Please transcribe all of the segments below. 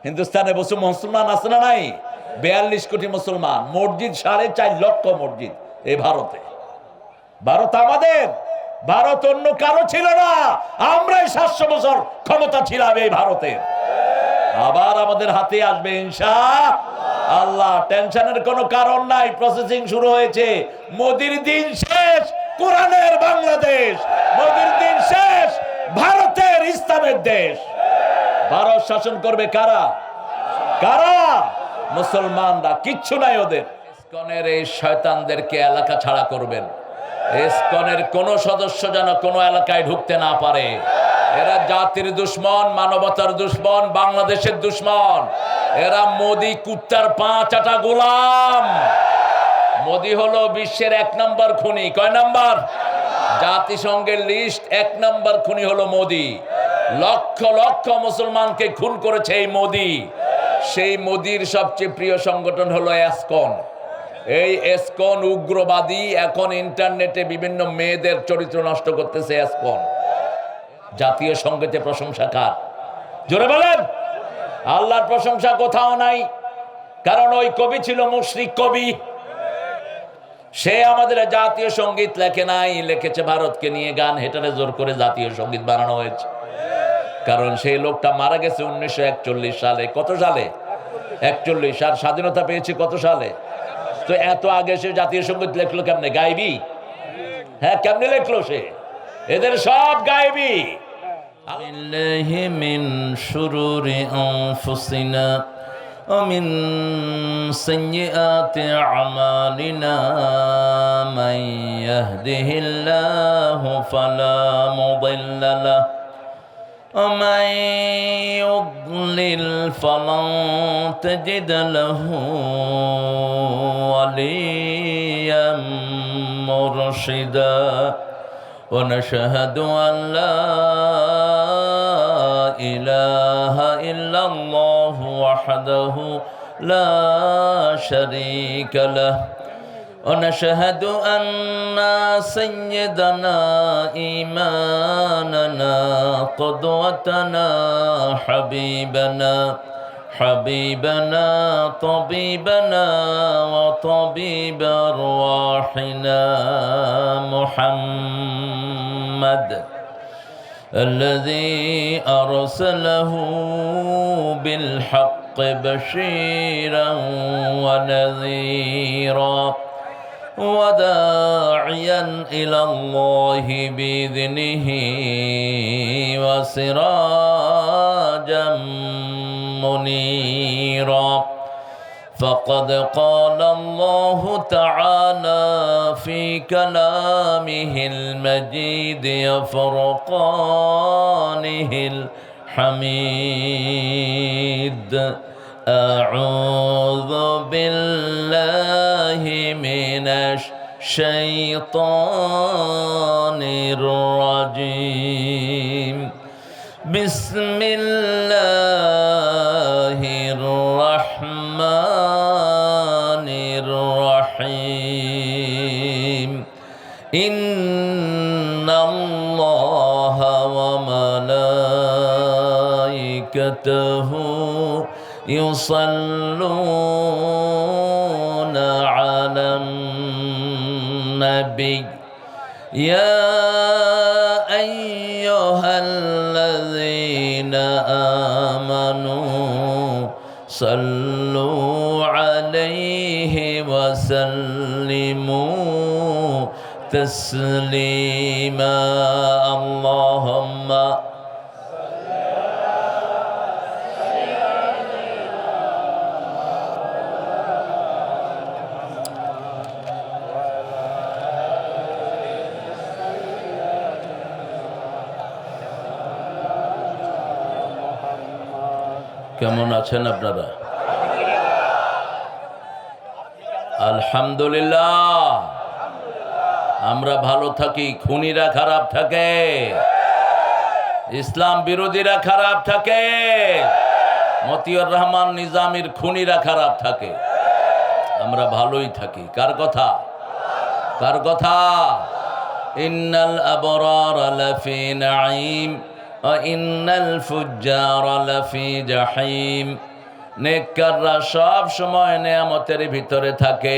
হিন্দুস্তানে বসে মুসলমান আছে না নাই? 42 কোটি মুসলমান, মসজিদ 4.5 লক্ষ মসজিদ এই ভারতে। ভারত আমাদের, ভারত অন্য কারো ছিল না, আমরাই 700 বছর ক্ষমতা ছিলাম এই ভারতের। আবার আমাদের হাতে আসবে ইনশাআল্লাহ। টেনশনের কোনো কারণ নাই, প্রসেসিং শুরু হয়েছে। মোদির দিন শেষ, কোরআনের বাংলাদেশ। মোদির দিন শেষ, ভারতের ইসলামের দেশ। ভারত শাসন করবে কারা? কারা? মুসলমানরা। কিচ্ছু নাই ওদের। ইসকনের এই শয়তানদেরকে এলাকা ছাড়া করবেন। ইসকনের কোন সদস্য যেন কোন এলাকায় ঢুকতে না পারে। এরা জাতির দুশ্মন, মানবতার দুশ্মন, বাংলাদেশের দুশ্মন। এরা মোদি কুত্তার পা চাটা গোলাম। মোদি হলো বিশ্বের 1 নম্বর খুনি। কয় নাম্বার? জাতিসংঘের লিস্ট 1 নম্বর খুনি হলো মোদি। লক্ষ লক্ষ মুসলমানকে খুন করেছে এই মোদি। সেই মোদির সবচেয়ে প্রিয় সংগঠন হলো এসকন। এই এসকন উগ্রবাদী। এখন ইন্টারনেটে বিভিন্ন মেয়েদের চরিত্র নষ্ট করতেছে এসকন। জাতীয় সংগীতে প্রশংসা কার? জোরে বলেন। আল্লাহর প্রশংসা কোথাও নাই, কারণ ওই কবি ছিল মুশরিক কবি। সে আমাদের জাতীয় সঙ্গীত লেখে নাই, লিখেছে ভারতকে নিয়ে গান। হেটারে জোর করে জাতীয় সঙ্গীত বানানো হয়েছে, কারণ সেই লোকটা মারা গেছে 1941 সালে। কত সালে? 41। আর স্বাধীনতা পেয়েছে কত সালে? তো এত আগে সে জাতীয় সঙ্গীত লেখলো কেমনে? গাইবি? হ্যাঁ, কেমনে লেখলো সে? এদের সব গাইবি। বিল্লাহি মিন শুরুরি আনফুসিনা ওয়া মিন সাইয়্যাতি আমালিনা মান ইয়াহদিহিল্লাহু ফালা মুদিল্লা লাহু ওয়া মান ইউদ্লিল ফালান তাজিদ লাহু ওয়ালিয়াম মুরশিদা। ونشهد أن لا إله إلا الله وحده لا شريك له ونشهد أن سيدنا إمامنا قدوتنا حبيبنا طبيبنا وطبيب أرواحنا محمد الذي أرسله بالحق بشيرا ونذيرا وداعيا إلى الله بإذنه وسراجا منيرا. فقد قال الله تعالى في كلامه المجيد وفرقانه الحميد: أعوذ بالله من الشيطان الرجيم. بسم الله الرحمن الرحيم. إن الله وملائكته يصلون على النبي يا أيها الذين آمنوا صلوا عليه وسلموا تسليما. اللهم কেমন আছেন আপনারা? আলহামদুলিল্লাহ। আমরা ভালো থাকি, খুনিরা খারাপ থাকে, ইসলাম বিরোধীরা খারাপ থাকে, মতিউর রহমান নিজামীর খুনিরা খারাপ থাকে, আমরা ভালোই থাকি। কার কথা? কার কথা? ইন্নাল আবরার লাফি নাঈম ইন্নাল ফুজ্জারা লাফি জাহিম, নেককাররা সব সময় নেয়ামতের ভিতরে থাকে,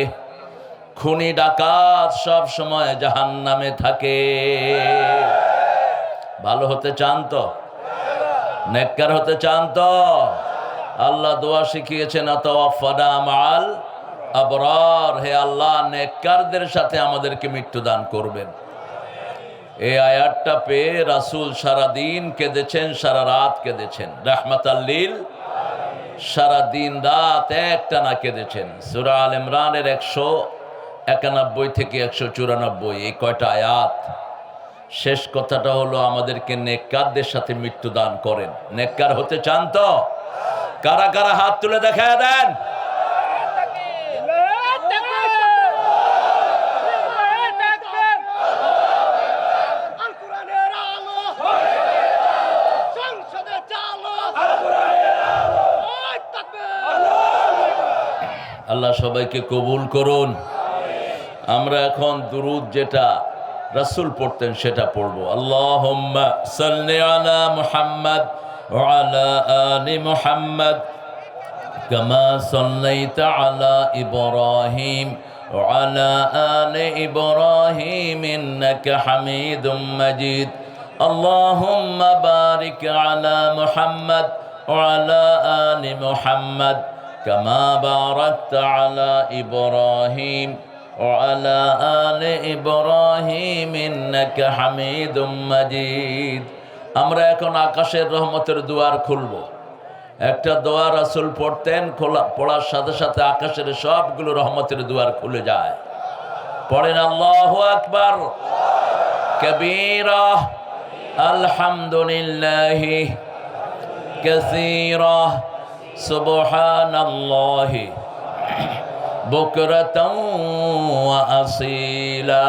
খুনি ডাকাত সব সময় জাহান্নামে থাকে। ভালো হতে চান তো? নেককার হতে চান তো? আল্লাহ দোয়া শিখিয়েছেন, তাওয়াফানা মাআল আবরার, হে আল্লাহ নেককারদের সাথে আমাদেরকে মৃত্যু দান করবেন। এই আয়াতটা পেয়ে রাসূল সারা দিন কেঁদেছেন, সারা রাত কেঁদেছেন, রাহমাতাল লিল, সারা দিন রাত একটানা কেঁদেছেন। সূরা আল ইমরানের 191 থেকে 194 এই কয়টা আয়াত। শেষ কথাটা হলো আমাদেরকে নেককারদের সাথে মৃত্যু দান করেন। নেককার হতে চান তো? কারা কারা হাত তুলে দেখায় দেন? আল্লাহ সবাইকে কবুল করুন। আমরা এখন দুরূদ যেটা রাসূল পড়তেন সেটা পড়বো। আল্লাহুম্মা সাল্লি আলা মুহাম্মাদ ওয়া আলা আলি মুহাম্মাদ কামা সাল্লাইতা আলা ইব্রাহিম ওয়া আলা আলি ইব্রাহিম ইন্নাকা হামিদুম মাজিদ। আল্লাহুম্মা বারিক আলা মুহাম্মাদ ওয়া আলা আলি মুহাম্মাদ কামা বারাকতা আলা ইব্রাহিম وعلى آل إبراهيم إنك حميد مجيد। আমরা এখন আকাশের রহমতের দুয়ার খুলব। একটা দোয়া রাসূল পড়তেন, পড়ার সাথে সাথে আকাশের সবগুলো রহমতের দুয়ার খুলে যায়। পড়েন আল্লাহু আকবার কবীরা, আলহামদুলিল্লাহি কাসীরা, সুবহানাল্লাহি বুকরাতাও ওয়া আসীলা।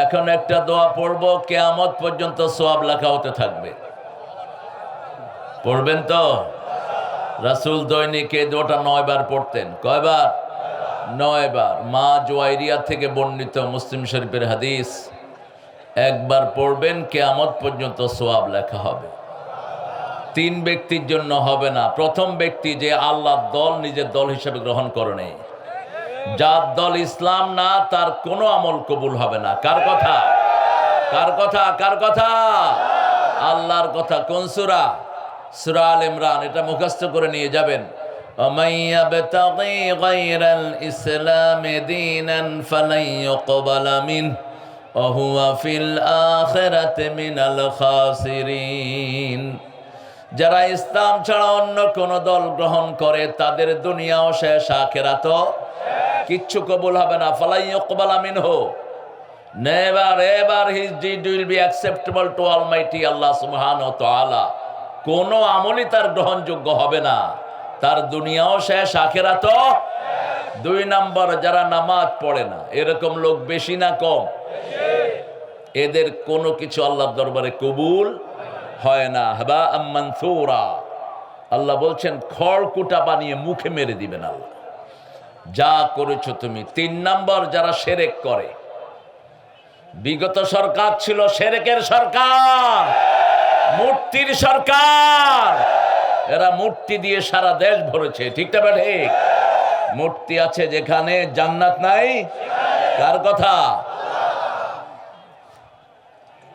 এখন একটা দোয়া পড়ব, কিয়ামত পর্যন্ত সওয়াব লেখা হতে থাকবে। পড়বেন তো? রাসূল দৈনিক এই দোয়াটা 9 বার পড়তেন। কয়বার? 9 বার। মা জুয়াইরিয়া থেকে বর্ণিত মুসলিম শরীফের হাদিস। একবার পড়বেন, কিয়ামত পর্যন্ত সওয়াব লেখা হবে। 3 ব্যক্তির জন্য হবে না। প্রথম ব্যক্তি যে আল্লাহর দল নিজের দল হিসেবে গ্রহণ করে নেই, যার দল ইসলাম না, তার কোনো আমল কবুল হবে না। কার কথা? কার কথা? কার কথা? আল্লাহর কথা। কোন সূরা? সূরা আল ইমরান। এটা মুখস্থ করে নিয়ে যাবেন। وَمَن يَبْتَغِي غَيْرَ الْإِسْلَامِ دِينًا فَلَن يُقْبَلَ مِنْهُ وَهُوَ فِي الْآخِرَةِ مِنَ الْخَاسِرِينَ। যারা ইসলাম ছাড়া অন্য কোন দল গ্রহণ করে তাদের দুনিয়াও শেষ, আখিরাতও কিচ্ছু কবুল হবে না। ফালাই ইউকবালা মিনহু, never ever his deed will be acceptable to almighty Allah সুবহানাহু ওয়া তাআলা। কোন আমলই তার গ্রহণযোগ্য হবে না, তার দুনিয়াও শেষ, আখিরাতও। 2 নম্বর, যারা নামাজ পড়ে না, এরকম লোক বেশি না কম? এদের কোনো কিছু আল্লাহর দরবারে কবুল হয় না। হাবা মানসুরা। আল্লাহ বলছেন খড়কুটা বানিয়ে মুখে মেরে দিবেন আল্লাহ, যা করেছো তুমি। 3 নম্বর, যারা শিরক করে। বিগত সরকার ছিল শিরকের সরকার, মূর্তির সরকার। এরা মূর্তি দিয়ে সারা দেশ ভরেছে, ঠিক না ঠিক? মূর্তি আছে যেখানে, জান্নাত নাই। কার কথা?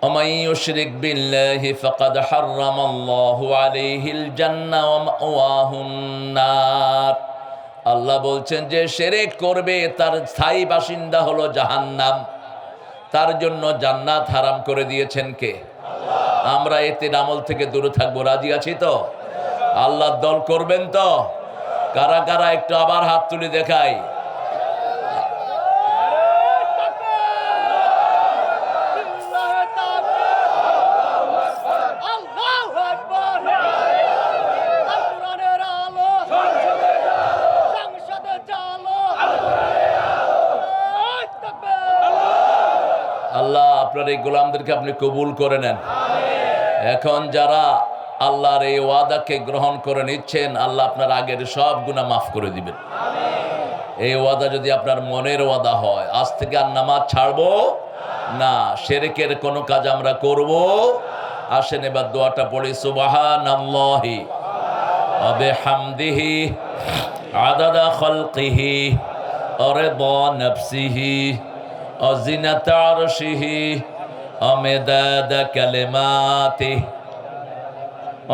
ومن يشرك بالله فقد حرم الله عليه الجنة ومأواه النار। আল্লাহ বলছেন যে শিরক করবে তার স্থায়ী বাসিন্দা হলো জাহান্নাম, তার জন্য জান্নাত হারাম করে দিয়েছেন কে? আল্লাহ। আমরা এতে আমল থেকে দূরে থাকবো, রাজি আছি তো? আল্লাহর দল করবেন তো? কারা কারা একটু আবার হাত তুলে দেখাই। আল্লাহ আপনার এই গোলামদেরকে আপনি কবুল করে নেন। এখন যারা আল্লাহর এই ওয়াদাকে গ্রহণ করে নিচ্ছেন, আল্লাহ আপনার আগের সব গুনাহ মাফ করে দিবেন। এই ওয়াদা যদি আপনার মনের ওয়াদা হয়, আজ থেকে আর নামাজ ছাড়বো না, শিরকের কোনো কাজ আমরা করব। আসেন এবার দোয়াটা পড়ি, সুবহানাল্লাহি ওয়া বিহামদিহি আদাদা খালকিহি ওয়া রিদা নাফসিহি ওয়া জিনাতা আরশিহি ওয়া মিদাদা কালিমাতিহি।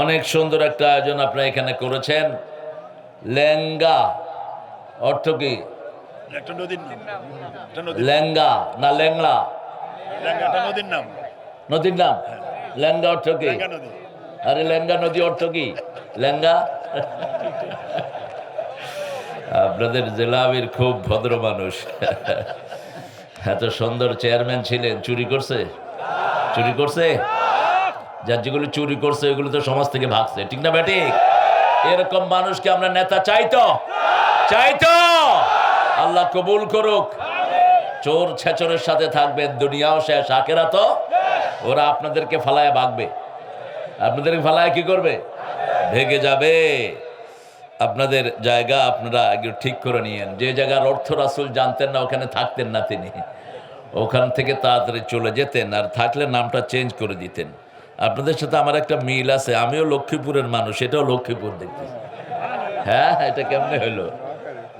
অনেক সুন্দর একটা আয়োজন আপনারা এখানে করেছেন। লেঙ্গা অর্থ কি? একটা নদীর নাম, একটা নদী, লেঙ্গা না লেংলা? লেঙ্গাটা নদীর নাম, নদীর নাম। লেঙ্গা অর্থ কি? লেঙ্গা নদী। আরে লেঙ্গা নদী অর্থ কি? লেঙ্গা। আপনাদের জেলাবির খুব ভদ্র মানুষ। এত সুন্দর চেয়ারম্যান ছিলেন, চুরি করছে? চুরি করছে? যার যেগুলো চুরি করছে ওইগুলো তো সমাজ থেকে ভাগছে, ঠিক না বেটি? এরকম মানুষকে আমরা নেতা চাইতো, চাইতো। আল্লাহ কবুল করুক। চোর ছেচরের সাথে থাকবেন, দুনিয়াও শেষ, আখেরাতও। ওরা আপনাদেরকে ফালায় ভাগবে, আপনাদেরকে ফালায় কি করবে? ভেগে যাবে। আপনাদের জায়গা আপনারা একটু ঠিক করে নিয়েন। যে জায়গার অর্থ রাসূল জানতেন না ওখানে থাকতেন না তিনি, ওখান থেকে তাড়াতাড়ি চলে যেতেন, আর থাকলে নামটা চেঞ্জ করে দিতেন। আপনাদের সাথে আমার একটা মিল আছে, আমিও লক্ষ্মীপুরের মানুষ, এটাও লক্ষ্মীপুর দেখতে। হ্যাঁ, এটা কেমনে হইলো?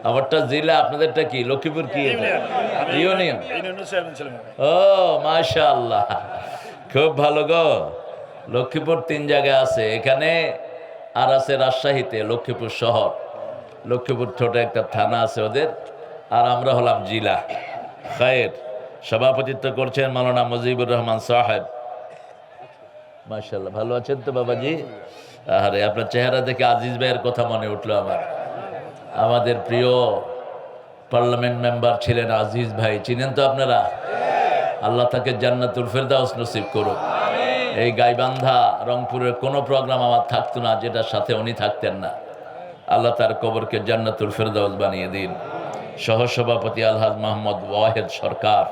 আমারটা জেলা, আপনাদেরটা কি? লক্ষ্মীপুর কি? ইউনিয়ন। ও মাশাআল্লাহ, খুব ভালো গো। লক্ষ্মীপুর 3 জায়গায় আছে, এখানে আর আছে রাজশাহীতে, লক্ষ্মীপুর শহর, লক্ষ্মীপুর ছোট একটা থানা আছে ওদের, আর আমরা হলাম জেলা। খায়ের সভাপতিত্ব করছেন মাওলানা মুজিবুর রহমান সাহেব। মাশাআল্লাহ, ভালো আছেন তো বাবাজি? আরে আপনার চেহারা দেখে আজিজ ভাইয়ের কথা মনে উঠলো আমার। আমাদের প্রিয় পার্লামেন্ট মেম্বার ছিলেন আজিজ ভাই, চিনেন তো আপনারা? আল্লাহ তাকে জান্নাতুল ফেরদাউস নসিব করুক। এই গাইবান্ধা রংপুরের কোনো প্রোগ্রাম আমার থাকতো না যেটার সাথে উনি থাকতেন না। আল্লাহ তার কবরকে জান্নাতুল ফেরদাউস বানিয়ে দিন। সহসভাপতি আলহাজ মোহাম্মদ ওয়াহেদ সরকার।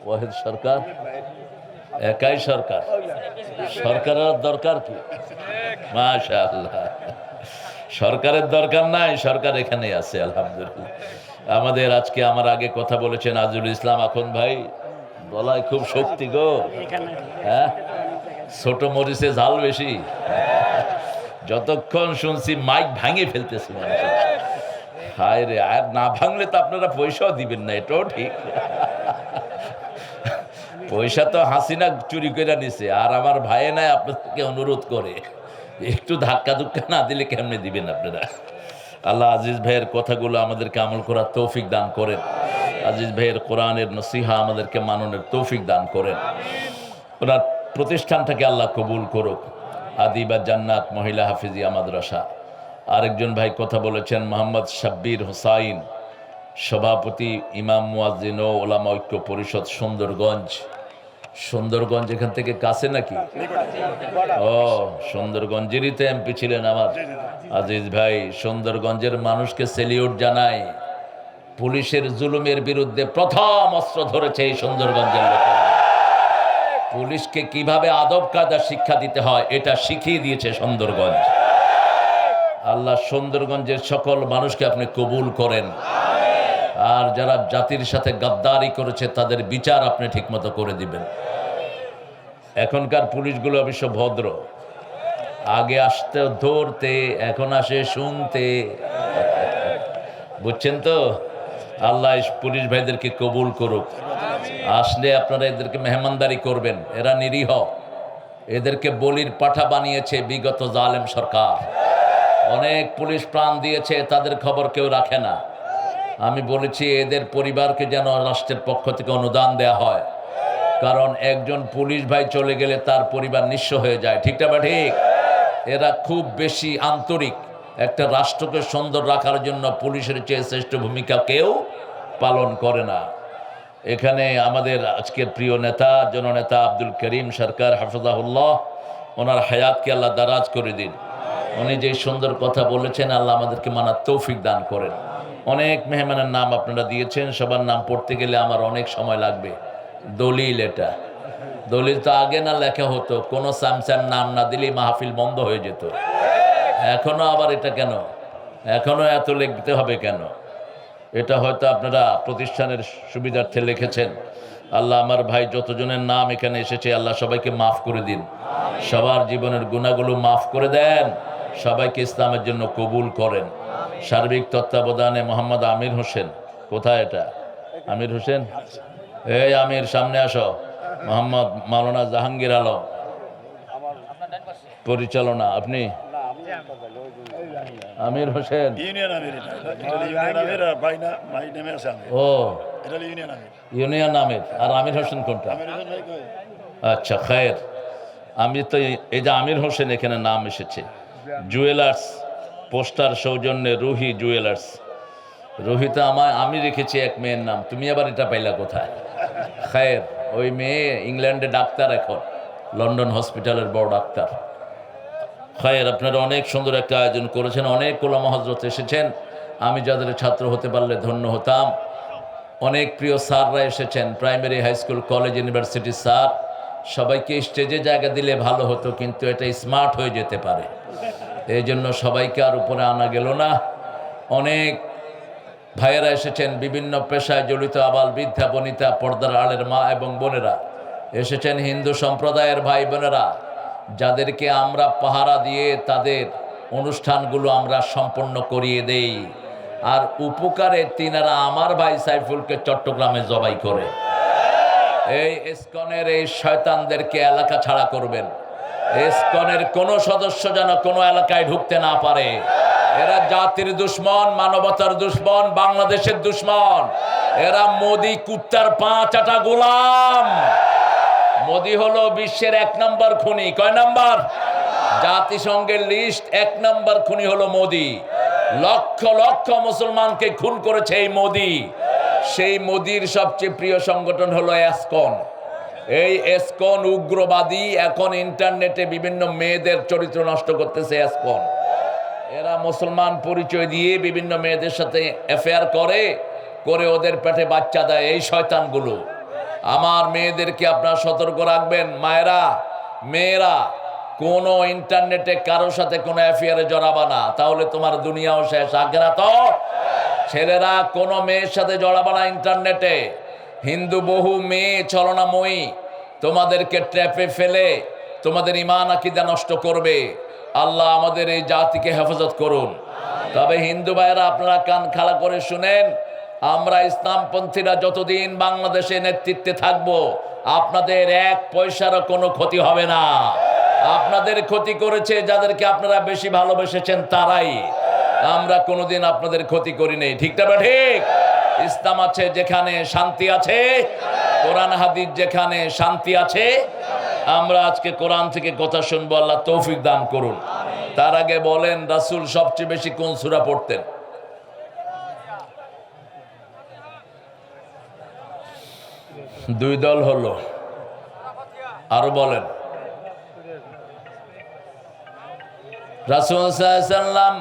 ওয়াহেদ সরকার একাই সরকার, সরকারের দরকার কি? মাশাআল্লাহ, সরকারের দরকার নাই, সরকার এখানেই আছে আলহামদুলিল্লাহ। আমাদের আজকে আমার আগে কথা বলেছেন আজিজুল ইসলাম আখন ভাই, গলায় খুব শক্তি গো। হ্যাঁ, ছোট মরিচে ঝাল বেশি। যতক্ষণ শুনছি মাইক ভাঙে ফেলতেছি মানুষ। হায় রে, আর না ভাঙলে তো আপনারা পয়সাও দিবেন না, এটাও ঠিক। পয়সা তো হাসিনা চুরি করে নিছে, আর আমার ভাই নাই আপনাদেরকে অনুরোধ করে একটু ধাক্কা ধুক্কা না দিলে কেমনে দিবেন আপনারা? আল্লাহ আজিজ ভাইয়ের কথাগুলো আমাদেরকে আমল করার তৌফিক দান করেন। আজিজ ভাইয়ের কোরআনের নসিহা আমাদেরকে মাননের তৌফিক দান করেন। ওনার প্রতিষ্ঠানটাকে আল্লাহ কবুল করুক। আদিবা জান্নাত মহিলা হাফিজিয়া মাদ্রাসা। আরেকজন ভাই কথা বলেছেন মোহাম্মদ শাব্বির হোসাইন, সভাপতি ইমাম মুয়াজ্জিন ও ওলামা ঐক্য পরিষদ সুন্দরগঞ্জ। সুন্দরগঞ্জ এখান থেকে কাছে নাকি? ও, সুন্দরগঞ্জেরই তো এমপি ছিলেন আমার আজিজ ভাই। সুন্দরগঞ্জের মানুষকে সেলিউট জানাই। পুলিশের জুলুমের বিরুদ্ধে প্রথম অস্ত্র ধরেছে এই সুন্দরগঞ্জের লোকেরা। পুলিশকে কিভাবে আদব কায়দা শিক্ষা দিতে হয় এটা শিখিয়ে দিয়েছে সুন্দরগঞ্জ। আল্লাহ সুন্দরগঞ্জের সকল মানুষকে আপনি কবুল করেন, আর যারা জাতির সাথে গাদ্দারি করেছে তাদের বিচার আপনি ঠিকমতো করে দিবেন। এখনকার পুলিশগুলো অবশ্য ভদ্র, আগে আসতে ধরতে, এখন আসে শুনতে, বুঝছেন তো? আল্লাহ পুলিশ ভাইদেরকে কবুল করুক। আসলে আপনারা এদেরকে মেহমানদারি করবেন, এরা নিরীহ, এদেরকে বলির পাঠা বানিয়েছে বিগত জালেম সরকার। অনেক পুলিশ প্রাণ দিয়েছে, তাদের খবর কেউ রাখে না। আমি বলেছি এদের পরিবারকে যেন রাষ্ট্রের পক্ষ থেকে অনুদান দেয়া হয়, কারণ একজন পুলিশ ভাই চলে গেলে তার পরিবার নিঃস্ব হয়ে যায়, ঠিক না বা ঠিক? এরা খুব বেশি আন্তরিক। একটা রাষ্ট্রকে সুন্দর রাখার জন্য পুলিশের চেয়ে শ্রেষ্ঠ ভূমিকা কেউ পালন করে না। এখানে আমাদের আজকের প্রিয় নেতা জননেতা আব্দুল করিম সরকার হাফিজাহুল্লাহ, ওনার হায়াতকে আল্লাহ দারাজ করে দিন। উনি যে সুন্দর কথা বলেছেন আল্লাহ আমাদেরকে মানার তৌফিক দান করেন। অনেক মেহমানের নাম আপনারা দিয়েছেন, সবার নাম পড়তে গেলে আমার অনেক সময় লাগবে। দলিল, এটা দলিল তো আগে না লেখা হতো, কোনো স্যামস্যাম নাম না দিলেই মাহফিল বন্ধ হয়ে যেত। এখনো আবার এটা কেন? এখনো এত লিখতে হবে কেন? এটা হয়তো আপনারা প্রতিষ্ঠানের সুবিধার্থে লিখেছেন। আল্লাহ আমার ভাই যতজনের নাম এখানে এসেছে আল্লাহ সবাইকে মাফ করে দিন, সবার জীবনের গুনাহগুলো মাফ করে দেন, সবাইকে ইসলামের জন্য কবুল করেন। সার্বিক তত্ত্বাবধানে মোহাম্মদ আমির হোসেন, কোথায় এটা? আমির হোসেন, এই আমির সামনে আসো। মোহাম্মদ মাওলানা জাহাঙ্গীর আলম পরিচালনা, আপনি আমির হোসেন। ইউনিয়ন আমির, এটা ইউনিয়ন আমির আর ভাই নেমে আছে আমির। ও এটা ইউনিয়ন আমির। ইউনিয়ন আমির। আর আমির হোসেন কোনটা? আমির হোসেন ভাই কই? আচ্ছা খায়ের। আমি তো এই যে আমির হোসেন এখানে নাম এসেছে। জুয়েলার্স পোস্টার সৌজন্যে রুহি জুয়েলার্স। রুহিতা আমি রেখেছি এক মেয়ের নাম, তুমি আবার এটা পাইলা কোথায়? খায়ের, ওই মেয়ে ইংল্যান্ডে ডাক্তার, এখন লন্ডন হসপিটালের বড় ডাক্তার। খায়ের, আপনারা অনেক সুন্দর একটা আয়োজন করেছেন, অনেক ওলামা হযরত এসেছেন। আমি যাদের ছাত্র হতে পারলে ধন্য হতাম। অনেক প্রিয় স্যাররা এসেছেন, primary, high school, college, university sir. সবাইকে স্টেজে জায়গা দিলে ভালো হতো, কিন্তু এটা স্মার্ট হয়ে যেতে পারে, এই জন্য সবাইকে আর উপরে আনা গেল না। অনেক ভাইয়েরা এসেছেন, বিভিন্ন পেশায় জড়িত আবাল বৃদ্ধা বনিতা, পর্দার আড়ের মা এবং বোনেরা এসেছেন, হিন্দু সম্প্রদায়ের ভাই বোনেরা, যাদেরকে আমরা পাহারা দিয়ে তাদের অনুষ্ঠানগুলো আমরা সম্পন্ন করিয়ে দেই। আর উপকারে তিনারা আমার ভাই সাইফুলকে চট্টগ্রামে জবাই করে। এই ইসকনের এই শয়তানদেরকে এলাকা ছাড়া করবেন। ইসকনের কোনো সদস্য যেন কোনো এলাকায় ঢুকতে না পারে। এরা জাতির দুশ্মন, মানবতার দুশ্মন, বাংলাদেশের দুশ্মন। এরা মোদি কুত্তার পা চাটা গোলাম। মোদি হলো বিশ্বের 1 নম্বর খুনি। কয় নাম্বার? জাতিসংঘের লিস্ট 1 নম্বর খুনি হলো মোদি। লক্ষ লক্ষ মুসলমানকে খুন করেছে এই মোদি। সেই মোদির সবচেয়ে প্রিয় সংগঠন হলো এসকন। এই এসকন উগ্রবাদী, এখন ইন্টারনেটে বিভিন্ন মেয়েদের চরিত্র নষ্ট করতেছে এসকন। এরা মুসলমান পরিচয় দিয়ে বিভিন্ন মেয়েদের সাথে অ্যাফেয়ার করে ওদের পেটে বাচ্চা দেয়। এই শয়তানগুলো, আমার মেয়েদেরকে আপনারা সতর্ক রাখবেন। মায়েরা, মেয়েরা, কোনো ইন্টারনেটে কারোর সাথে কোনো অ্যাফেয়ারে জড়াবা না, তাহলে তোমার দুনিয়াও শেষ, আখিরাতও। ছেলেরা, কোনো মেয়ের সাথে জড়াবা না ইন্টারনেটে। হিন্দু বহু মেয়ে ছলনাময়ী তোমাদেরকে ট্র্যাপে ফেলে তোমাদের ঈমান আকীদা নষ্ট করবে। আল্লাহ আমাদের এই জাতিকে হেফাজত করুন। তবে হিন্দু ভাইয়েরা, আপনারা কান খাড়া করে শুনেন, আমরা ইসলামপন্থীরা যতদিন বাংলাদেশে নেতৃত্বে থাকব, আপনাদের 1 পয়সারও কোনো ক্ষতি হবে না। আপনাদের ক্ষতি করেছে যাদেরকে আপনারা বেশি ভালোবেসেছেন তারাই। আমরা কোনোদিন আপনাদের ক্ষতি করি নাই। ঠিকটা বা ঠিক? ইসলাম আছে যেখানে শান্তি আছে, কোরআন হাদিস যেখানে শান্তি আছে। আমরা আজকে কোরআন থেকে কথা শুনবো, আল্লাহ তৌফিক দান করুন। তার আগে বলেন, রাসূল সবচেয়ে বেশি কোন সূরা পড়তেন? দুই দল হলো, আরো বলেন। রাসূল সাল্লাল্লাহু আলাইহি ওয়াসাল্লাম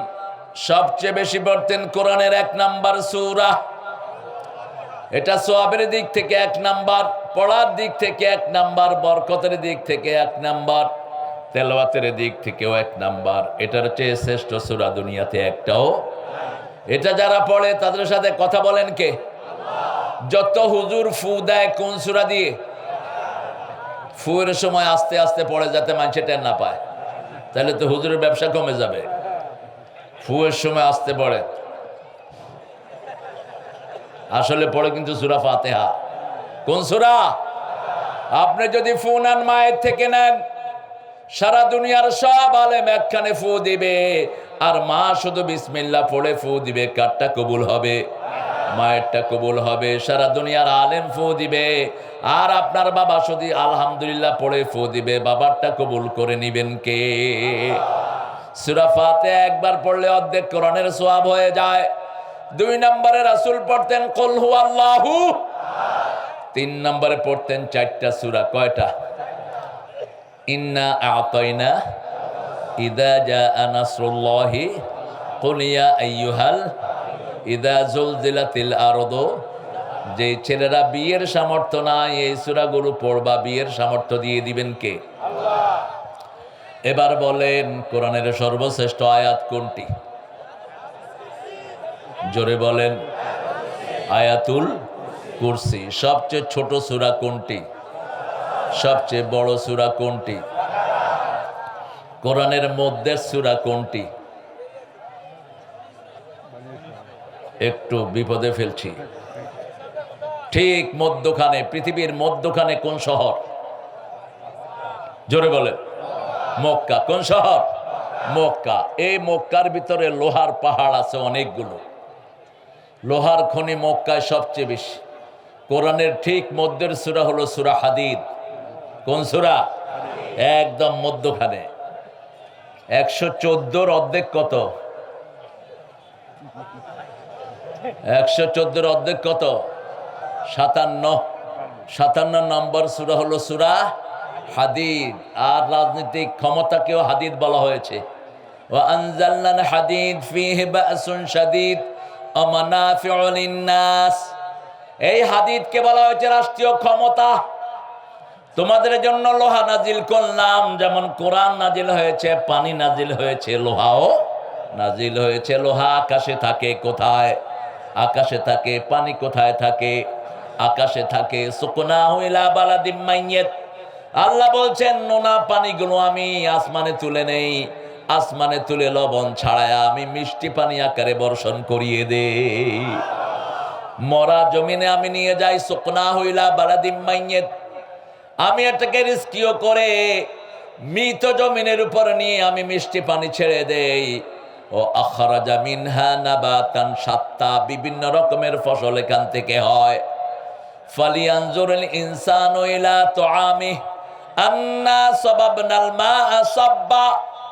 সবচেয়ে বেশি পড়তেন কোরআনের 1 নাম্বার সূরা। এটা সওয়াবের দিক থেকে 1 নাম্বার, পড়ার দিক থেকে 1 নাম্বার, বরকতের দিক থেকে 1 নাম্বার, তেলাওয়াতের দিক থেকেও 1 নাম্বার। এটার চেয়ে শ্রেষ্ঠ সূরা দুনিয়াতে একটাও। এটা যারা পড়ে তাদের সাথে কথা বলেন কে? যত হুজুর ফু দেয় কোন সূরা দিয়ে? ফুয়ের সময় আস্তে আস্তে পড়ে, যাতে মানুষ টের না পায়। তাহলে তো হুজুরের ব্যবসা কমে যাবে। ফুয়ের সময় আসতে পড়ে, আসলে পড়ে কিন্তু সূরা ফাতিহা। কোন সূরা? আপনি যদি ফু নেন মায়ের থেকে নেন, সারা দুনিয়ার সব আলেম একখানে ফু দিবে, আর মা শুধু বিসমিল্লাহ পড়ে ফু দিবে। কারটা কবুল হবে? মায়েরটা কবুল হবে। সারা দুনিয়ার আলেম ফু দিবে, আর আপনার বাবা শুধু আলহামদুলিল্লাহ পড়ে ফু দিবে। বাবারটা কবুল করে নিবেন কে? সূরা ফাতিহা একবার পড়লে অর্ধেক কোরআনের সওয়াব হয়ে যায়। 2 নম্বরে রাসূল পড়তেন কুল হুয়াল্লাহু। 3 নম্বরে পড়তেন 4টা সূরা। কয়টা? ইন্না আ'তাইনা, ইযা জাআ নাসরুল্লাহি, কুল ইয়া আইয়ুহাল, ইযা জুলজিলাতিল আরদু। যে ছেলেরা বিয়ের সামর্থ্য নাই, এই সূরাগুলো পড়বা, বিয়ের সামর্থ্য দিয়ে দিবেন কে? আল্লাহ। এবার বলেন, কোরআনের সর্বশ্রেষ্ঠ আয়াত কোনটি? জোরে বলেন। আয়াতুল কুরসি। সবচেয়ে ছোট সূরা কোনটি? সবচেয়ে বড় সূরা কোনটি? কোরআনের মধ্যে সূরা কোনটি? একটু বিপদে ফেলছি। ঠিক মধ্যখানে, পৃথিবীর মধ্যখানে কোন শহর? জোরে বলে। মক্কা। কোন শহর? মক্কা। এই মক্কার ভিতরে লোহার পাহাড় আছে অনেকগুলো। লোহার খনি মক্কায় সবচেয়ে বেশি। কোরআনের ঠিক মধ্যের সূরা হলো সূরা হাদিদ। কোন সূরা? একদম মধ্যখানে। 114 অর্ধেক কত? 114 অর্ধেক কত? 57 নম্বর সূরা হলো সূরা হাদিদ। আর রাজনৈতিক ক্ষমতাকেও হাদিদ বলা হয়েছে। ওয়া আনজালনাল হাদিদ ফীহি বা'সুন শাদীদ ওয়া মানাফিউ লিন-নাস। এই হাদিদকে বলা হয়েছে রাষ্ট্রীয় ক্ষমতা। তোমাদের জন্য লোহা নাজিল করলাম, যেমন কোরআন নাজিল হয়েছে, পানি নাজিল হয়েছে, লোহাও নাজিল হয়েছে। লোহা আকাশে থাকে কোথায়? আকাশে থাকে। পানি কোথায় থাকে? আকাশে থাকে। সুকনাহু ইলা বালাদিম মাইয়্যিত। আল্লাহ বলছেন নোনা পানিগুলো আমি আসমানে তুলে নেই, আসমানে তুলে লবণ ছাড়ায় আমি মিষ্টি পানি আকারে বর্ষণ করিয়ে দেই। মরা জমিনে আমি নিয়ে যাই। সুকনাহু ইলা বালাদিম মাইয়্যিত। আমি এটাকে রিস্কিও করে মৃত জমিনের উপর নিয়ে আমি মিষ্টি পানি ছেড়ে দেই। ও আখরাজা মিনহা নাবাতান শাত্তা। বিভিন্ন রকমের ফসল এখান থেকে হয়। ফালিয়ানজুরুল ইনসানু ইলা তুআমিহি আন্না সাবাবনাল মা'a সাব্বা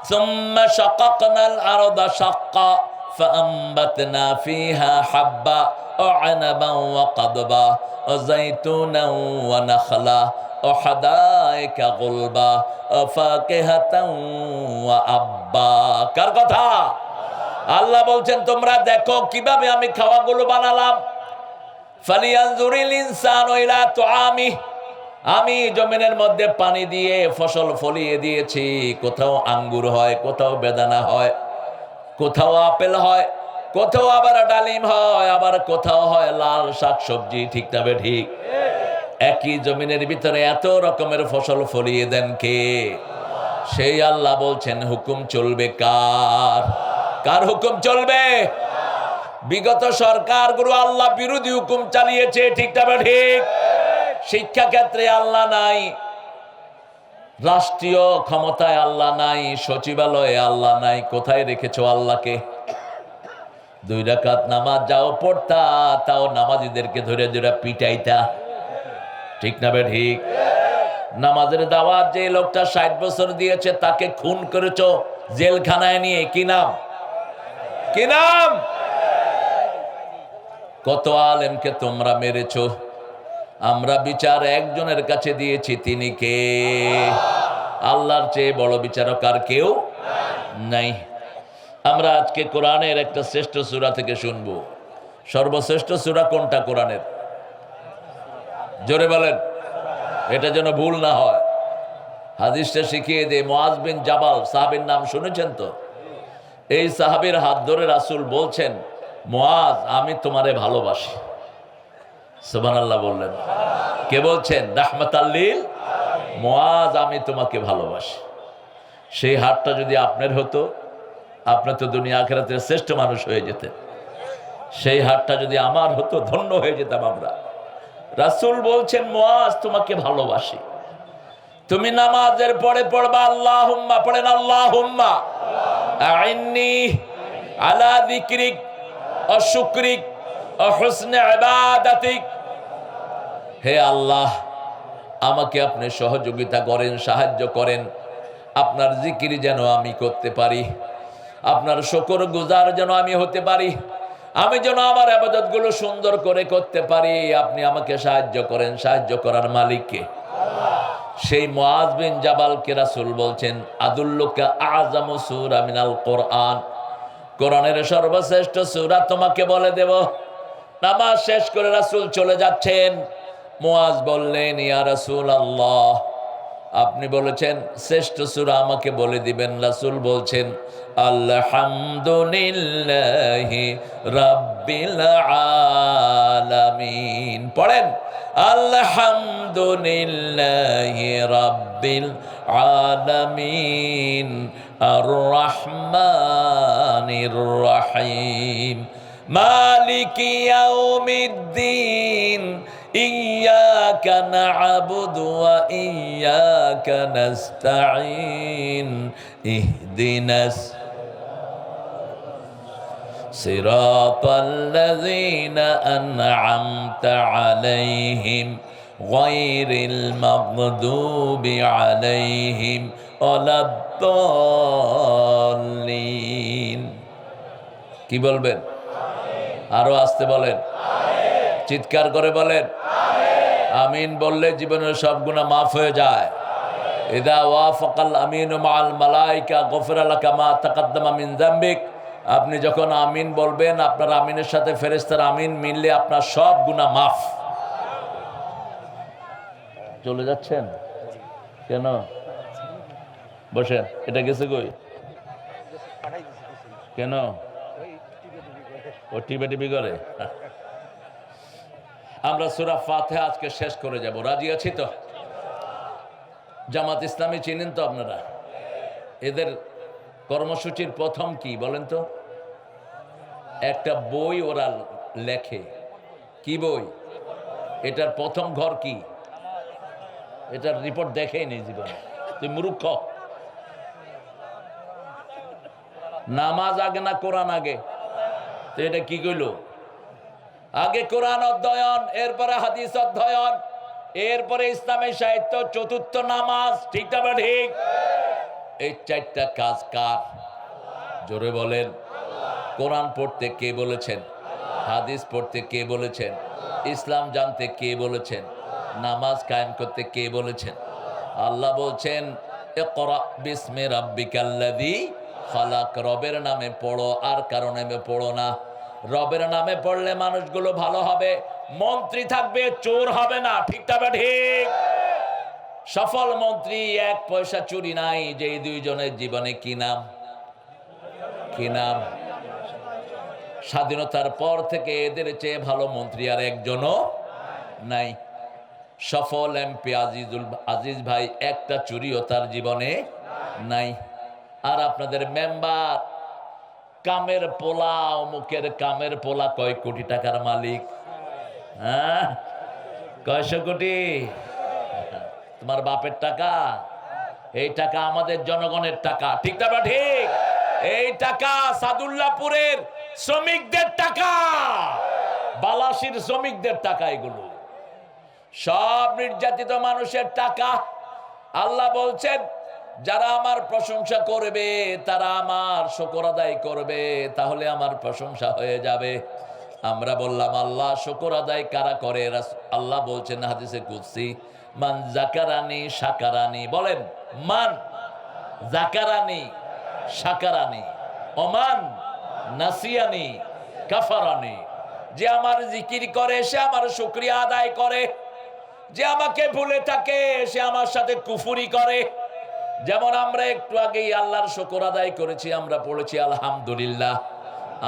সুম্মা শাকাকনাল আরদা শাক্কা ফাআমবাতনা ফিহা হাব্বা ওয়া আনাবান ওয়া কাদবা ওয়া যাইতুনান ওয়া নাখলা ওয়া হাদাইকা গুলবা ওয়া ফাকিহাতান ওয়া আব্বা। কার কথা? আল্লাহ বলছেন তোমরা দেখো কিভাবে আমি খাওয়াগুলো বানালাম। ফালিয়ানজুরিল ইনসানু ইলা তুআমিহি। আমি জমিনের মধ্যে পানি দিয়ে ফসল ফলিয়ে দিয়েছি। কোথাও আঙ্গুর হয়, কোথাও বেদানা হয়, কোথাও আপেল হয়, কোথাও আবার ডালিম হয়, আবার কোথাও হয় লাল শাকসবজি। ঠিক তবে ঠিক। একই জমিনের ভিতরে এত রকমের ফসল ফলিয়ে দেন কে? সেই আল্লাহ বলছেন হুকুম চলবে কার? কার হুকুম চলবে? বিগত সরকারগুলো আল্লাহ বিরোধী হুকুম চালিয়েছে। ঠিক তবে ঠিক। শিক্ষা ক্ষেত্রে আল্লাহ নাই, রাষ্ট্রীয় ক্ষমতায় আল্লাহ নাই, সচিবালয়ে আল্লাহ নাই। কোথায় রেখেছো আল্লাহকে? 2 রাকাত নামাজ যাও পড়তা, তাও নামাজীদেরকে ধরে ধরে পিটাইতা। ঠিক না বে ঠিক? নামাজের দাওয়াত যে লোকটা 60 বছর দিয়েছে তাকে খুন করেছো জেলখানায় নিয়ে। কি নাম? কি নাম? কত আলেমকে তোমরা মেরেছো। আমরা বিচার একজনের কাছে দিয়েছি, তিনি কে? আল্লাহর চেয়ে বড় বিচারক আর কেউ নাই। আমরা আজকে কোরআনের একটা শ্রেষ্ঠ সূরা থেকে শুনবো। সর্বশ্রেষ্ঠ সূরা কোনটা কোরআনের? জোরে বলেন, এটা যেন ভুল না হয়। হাদিসটা শিখিয়ে দে। মুআজ বিন জাবাল সাহাবীর নাম শুনেছেন তো? এই সাহাবীর হাত ধরে রাসূল বলছেন, মুআজ আমি তোমারে ভালোবাসি। সুবহানাল্লাহ বললেন। কে বলছেন? রাহমাতাল লিল মুআজ আমি তোমাকে ভালোবাসি। সেই হাতটা যদি আপনার হতো, আপনি তো দুনিয়া আখিরাতের শ্রেষ্ঠ মানুষ হয়ে যেতেন। সেই হাতটা যদি আমার হতো, ধন্য হয়ে যেতাম আমরা। রাসূল বলছেন মুআজ তোমাকে ভালোবাসি। তুমি নামাজের পরে পড়বা আল্লাহুম্মা, পড়েন আল্লাহুম্মা আইন্নি আলা যিকরিক ওয়া শুকরিক ওয়া হুসনি ইবাদাতিক। হে আল্লাহ, আমাকে আপনি সহযোগিতা করেন, সাহায্য করেন, আপনার জিকির যেন আমি করতে পারি, আপনার শুকর গুজার যেন আমি হতে পারি, আমি যেন আমার ইবাদতগুলো সুন্দর করে করতে পারি। আপনি আমাকে সাহায্য করেন। সাহায্য করার মালিককে? সেই মুআজ বিন জাবালকে রাসূল বলছেন আদুল্লুকা আযামু সূরা মিনাল কোরআন। কোরআনের সর্বশ্রেষ্ঠ সূরা তোমাকে বলে দেব। নামাজ শেষ করে রাসূল চলে যাচ্ছেন। মুআজ বললেন ইয়া রাসূলুল্লাহ, আপনি বলেছেন শ্রেষ্ঠ সূরা আমাকে বলে দিবেন। রাসূল বলছেন আলহামদুলিল্লাহি রাব্বিল আলামিন। পড়েন আলহামদুলিল্লাহি রাব্বিল আলামিন আর রহমানির রহিম মালিকি ইয়াউমিদ্দিন ইয়্যাকা না'বুদু ওয়া ইয়্যাকা নাস্তাঈন ইহদিনাস সিরাতাল্লাযীনা আন'আমতা আলাইহিম গায়রিল মাগদুবি আলাইহিম ওয়ালাদ-দাল্লিন। কি বলবেন? আরো আসতে বলেন, চিৎকার করে বলেন আমিন। বললে জীবনের সব গুনাহ মাফ হয়ে যায়। ইদা ওয়াফাকাল আমিনু মাআল মালাইকা গফিরা লাকা মা তাকাদ্দামা মিন যামবিক। আপনি যখন আমিন বলবেন, আপনার আমিনের সাথে ফেরেশতার আমিন মিললে আপনার সব গুনাহ মাফ। চলে যাচ্ছেন কেন? বসেন। এটা গেছে কই? কেন? ও টিপে টিপি করে। আমরা সূরা ফাতিহা আজকে শেষ করে যাব। রাজি আছি তো? জামাত ইসলামী চিনেন তো আপনারা? এদের কর্মসূচির প্রথম কি বলেন তো? একটা বই ওরা লেখে। কি বই? এটার প্রথম ঘর কি? এটার রিপোর্ট দেখেই নেই জীবনে। তুই মূর্খ। নামাজ আগে না কোরআন আগে? তো এটা কি কইল? আগে কোরআন অধ্যয়ন, এরপরে হাদিস অধ্যয়ন, এরপরে ইসলামী সাহিত্য, চতুর্থ নামাজ। ঠিক না ঠিক? এই চারটা কাজ কার? জোরে বলেন। কোরআন পড়তে কে বলেছেন? হাদিস পড়তে কে বলেছেন? ইসলাম জানতে কে বলেছেন? নামাজ কায়েম করতে কে বলেছেন? আল্লাহ বলছেন ইকরা বিসমি রাব্বিকাল্লাযী খালাক। রবের নামে পড়ো, আর কারো নামে পড়ো না। রবের নামে পড়লে মানুষগুলো ভালো হবে, মন্ত্রী থাকবে, চোর হবে না। ঠিক না ঠিক? সফল মন্ত্রী, এক পয়সা চুরি নাই। যে দুইজনের জীবনে কি নাম? কি নাম? স্বাধীনতার পর থেকে এদের চেয়ে ভালো মন্ত্রী আর একজনও নাই। সফল এমপি আজিজ ভাই, একটা চুরিও তার জীবনে নাই। আর আপনাদের মেম্বার কামের পোলা, অমুকের কামের পোলা কয় কোটি টাকার মালিক? হ্যাঁ, কয়শো কোটি? তোমার বাপের টাকা? এই টাকা আমাদের জনগণের টাকা। ঠিক না ঠিক? এই টাকা সাদুল্লাপুরের শ্রমিকদের টাকা, বালাসির শ্রমিকদের টাকা। এগুলো সব নির্যাতিত মানুষের টাকা। আল্লাহ বলছেন যারা আমার প্রশংসা করবে, তারা আমার শুকর আদায় করবে, তাহলে আমার প্রশংসা হয়ে যাবে। আমরা বললাম আল্লাহ শুকর আদায় কারা করে? আল্লাহ বলছেন হাদিসে কুদসি মান জাকারানি শাকারানি। বলেন মান জাকারানি শাকারানি ওমান নাসিয়ানি কাফারানি। যে আমার জিকির করে সে আমার শুকরিয়া আদায় করে, যে আমাকে ভুলে থাকে সে আমার সাথে কুফরি করে। যেমন আমরা একটু আগেই আল্লাহর শুকর আদায় করেছি, আমরা পড়েছি আলহামদুলিল্লাহ,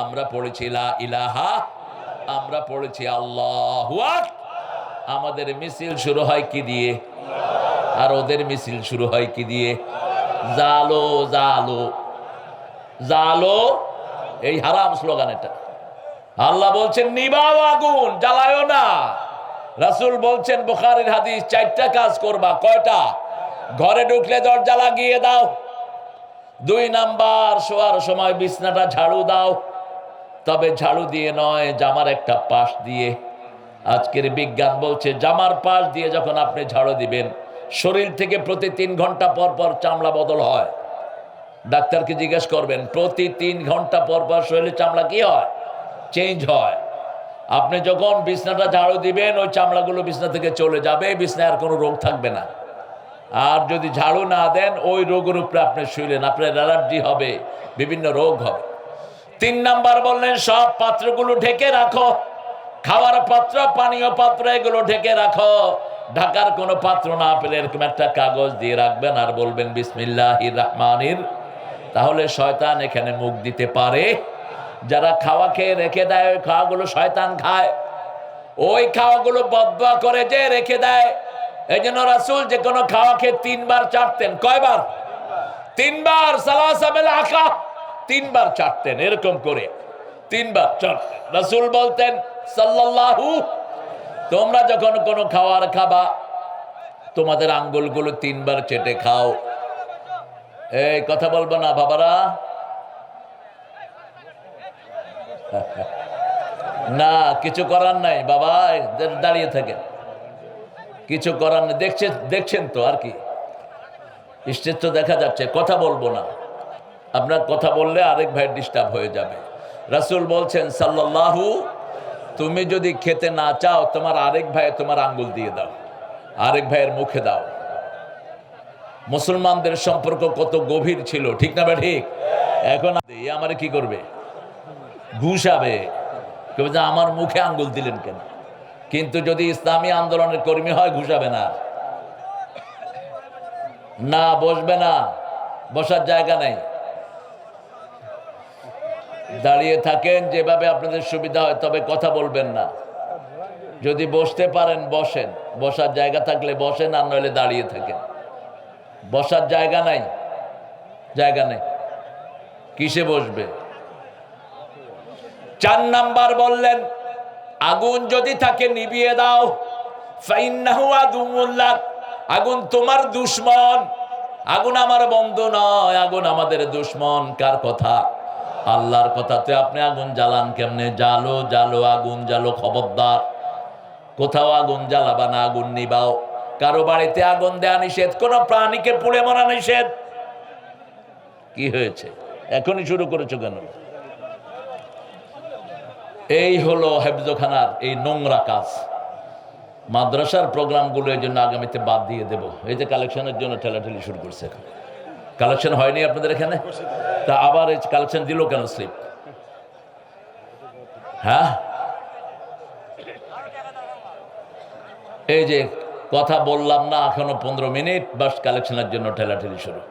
আমরা পড়েছি লা ইলাহা, আমরা পড়েছি আল্লাহু আকবার। আমাদের মিছিল শুরু হয় কি দিয়ে? আর ওদের মিছিল শুরু হয় কি দিয়ে? জালো জালো জালো। এই হারাম স্লোগান এটা। আল্লাহ বলছেন নিবাও আগুন, জ্বালায়ও না। রাসূল বলছেন বুখারীর হাদিস, চারটা কাজ করবা। কয়টা? ঘরে ঢুকলে দরজা লাগিয়ে দাও। 2 নাম্বার, শোয়ার সময় বিছনাটা ঝাড়ু দাও। তবে ঝাড়ু দিয়ে নয়, জামার একটা পাশ দিয়ে। আজকের বিজ্ঞান বলছে জামার পাশ দিয়ে যখন আপনি ঝাড়ু দিবেন, শরীর থেকে প্রতি 3 ঘন্টা পর পর চামড়া বদল হয়। ডাক্তারকে জিজ্ঞেস করবেন, প্রতি 3 ঘন্টা পর পর শরীরের চামড়া কি হয়? চেঞ্জ হয়। আপনি যখন বিছনাটা ঝাড়ু দিবেন, ওই চামড়াগুলো বিছনা থেকে চলে যাবে, বিছনায় আর কোনো রোগ থাকবে না। আর যদি ঝাড়ু না দেন, ওই রোগের উপরে আপনি শুইলেন, আপনার অ্যালার্জি হবে, বিভিন্ন রোগ হবে। 3 নাম্বার বললেন সব পাত্রগুলো ঢেকে রাখো। খাওয়ার পাত্র, পানীয় পাত্র, এগুলো ঢেকে রাখো। ঢাকার কোনো পাত্র না পেলে এরকম একটা কাগজ দিয়ে রাখবেন আর বলবেন বিসমিল্লাহির রহমানির, তাহলে শয়তান এখানে মুখ দিতে পারে। যারা খাওয়া খেয়ে রেখে দেয় ওই খাওয়াগুলো শয়তান খায়, ওই খাওয়াগুলো বদদুয়া করে যে রেখে দেয়। এই জন্য রাসূল যে কোনো খাওয়া খেয়ে 3 বার চাটতেন। কয়বার? 3 বার। সালাসা বিল আকা, 3 বার চাটতেন, এরকম করে 3 বার চাটতেন। রাসূল বলতেন সাল্লাল্লাহু, তোমরা যখন কোনো খাবার খাবা তোমাদের আঙ্গুলগুলো 3 বার চেটে খাও। এই কথা বলবো না বাবারা? না, কিছু করার নাই বাবা, দাঁড়িয়ে থাকেন, কিছু করার নেই। দেখছেন তো আর কি, স্টেজ তো দেখা যাচ্ছে। কথা বলবো না, আপনার কথা বললে আরেক ভাই ডিস্টার্ব হয়ে যাবে। রাসূল বলছেন সাল্লাল্লাহু, তুমি যদি খেতে না চাও তোমার আরেক ভাই তোমার আঙ্গুল দিয়ে দাও, আরেক ভাইয়ের মুখে দাও। মুসলমানদের সম্পর্ক কত গভীর ছিল, ঠিক না ভাই? ঠিক। এখন আমার কি করবে? ঘুষাবে, আমার মুখে আঙ্গুল দিলেন কেন? কিন্তু যদি ইসলামী আন্দোলনের কর্মী হয় ঘুষাবে না, না বসবে না, বসার জায়গা নেই। দাঁড়িয়ে থাকেন যেভাবে আপনাদের সুবিধা হয়, তবে কথা বলবেন না। যদি বসতে পারেন বসেন, বসার জায়গা থাকলে বসেন, আর নইলে দাঁড়িয়ে থাকেন। বসার জায়গা নাই, জায়গা নেই, কিসে বসবে? 4 নাম্বার বললেন, আগুন যদি থাকে নিভিয়ে দাও। ফাইন্নাহু আদুউল্লাহ, আগুন তোমার দুশমন। আগুন আমার বন্ধু নয়, আগুন আমাদের দুশমন। কার কথা? আল্লাহর কথাতে। আপনি আগুন জ্বালান কেমনে? জালো জালো, আগুন জ্বালো, খবরদার। কোথাও আগুন জ্বালাবা না, আগুন নিবাও। কারো বাড়িতে আগুন দেয়া নিষেধ, কোন প্রাণীকে পুড়ে মরা নিষেধ। কি হয়েছে এখনই শুরু করেছো কেন? এই হলো হেফজখানার এই নোংরা কাজ। মাদ্রাসার প্রোগ্রামগুলো এই জন্য আগামীতে বাদ দিয়ে দেব। এই যে কালেকশনের জন্য ঠেলাঠেলি শুরু করছে, কালেকশন হয়নি আপনাদের এখানে, তা আবার এই কালেকশন দিল কেন স্লিপ? হ্যাঁ, এই যে কথা বললাম না এখনো 15 মিনিট, বাস কালেকশনের জন্য ঠেলাঠেলি শুরু।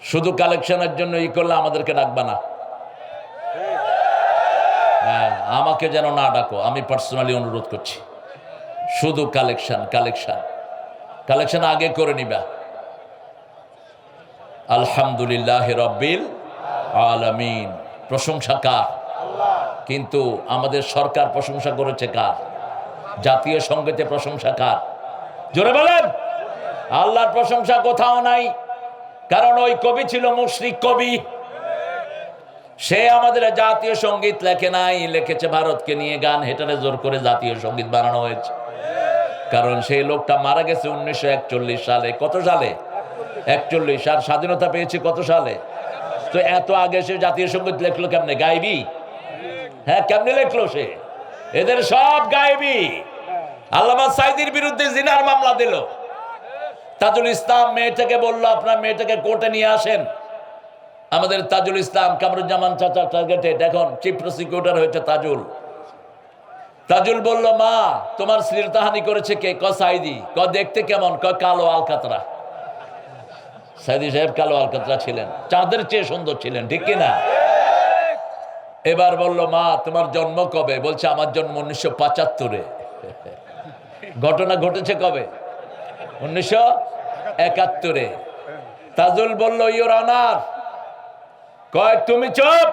শুধু কালেকশনের জন্য ই করলে আমাদেরকে ডাকবা না। হ্যাঁ, আমাকে যেন না ডাকো, আমি পার্সোনালি অনুরোধ করছি। শুধু কালেকশন কালেকশন কালেকশন আগে করে নিবা। আলহামদুলিল্লাহ রব্বিল আলামিন, প্রশংসা কার? কিন্তু আমাদের সরকার প্রশংসা করেছে কার? জাতীয় সংগীতে প্রশংসা কার? জোরে বলেন। আল্লাহর প্রশংসা কোথাও নাই, কারণ ওই কবি ছিল মুশরিক কবি। সে আমাদের জাতীয় সঙ্গীত লেখে নাই, লিখেছে ভারতকে নিয়ে গান, হেটারে জোর করে জাতীয় সঙ্গীত বানানো হয়েছে। কারণ সেই লোকটা মারা গেছে 1941 সালে। কত সালে? 41। আর স্বাধীনতা পেয়েছে কত সালে? তো এত আগে সে জাতীয় সঙ্গীত লেখলো কেমনে? গাইবি? হ্যাঁ, কেমনে লেখলো সে? এদের সব গাইবি। আল্লামা সাইদির বিরুদ্ধে জিনার মামলা দিল। তাজুল ইসলাম মেয়েটাকে বললো আপনার মেয়েটাকে কোর্টে নিয়ে আসেন। আমাদের তাজুল ইসলাম কামরুজ্জামান চাচা টার্গেটেড, এখন চিফ প্রসিকিউটর হয়েছে তাজুল। তাজুল বলল, মা তোমার শ্লীলতাহানি করেছে কে? ক সাইদি। ক দেখতে কেমন? ক কালো আলকাতরা। সাইদি সাহেব কালো আলকাতরা ছিলেন, চাঁদের চেয়ে সুন্দর ছিলেন, ঠিক কিনা? এবার বলল, মা তোমার জন্ম কবে? বলছে আমার জন্ম 1975-এ। ঘটনা ঘটেছে কবে? 1971-এ। তাজুল বলল, ইওর অনার। কয় তুমি চুপ,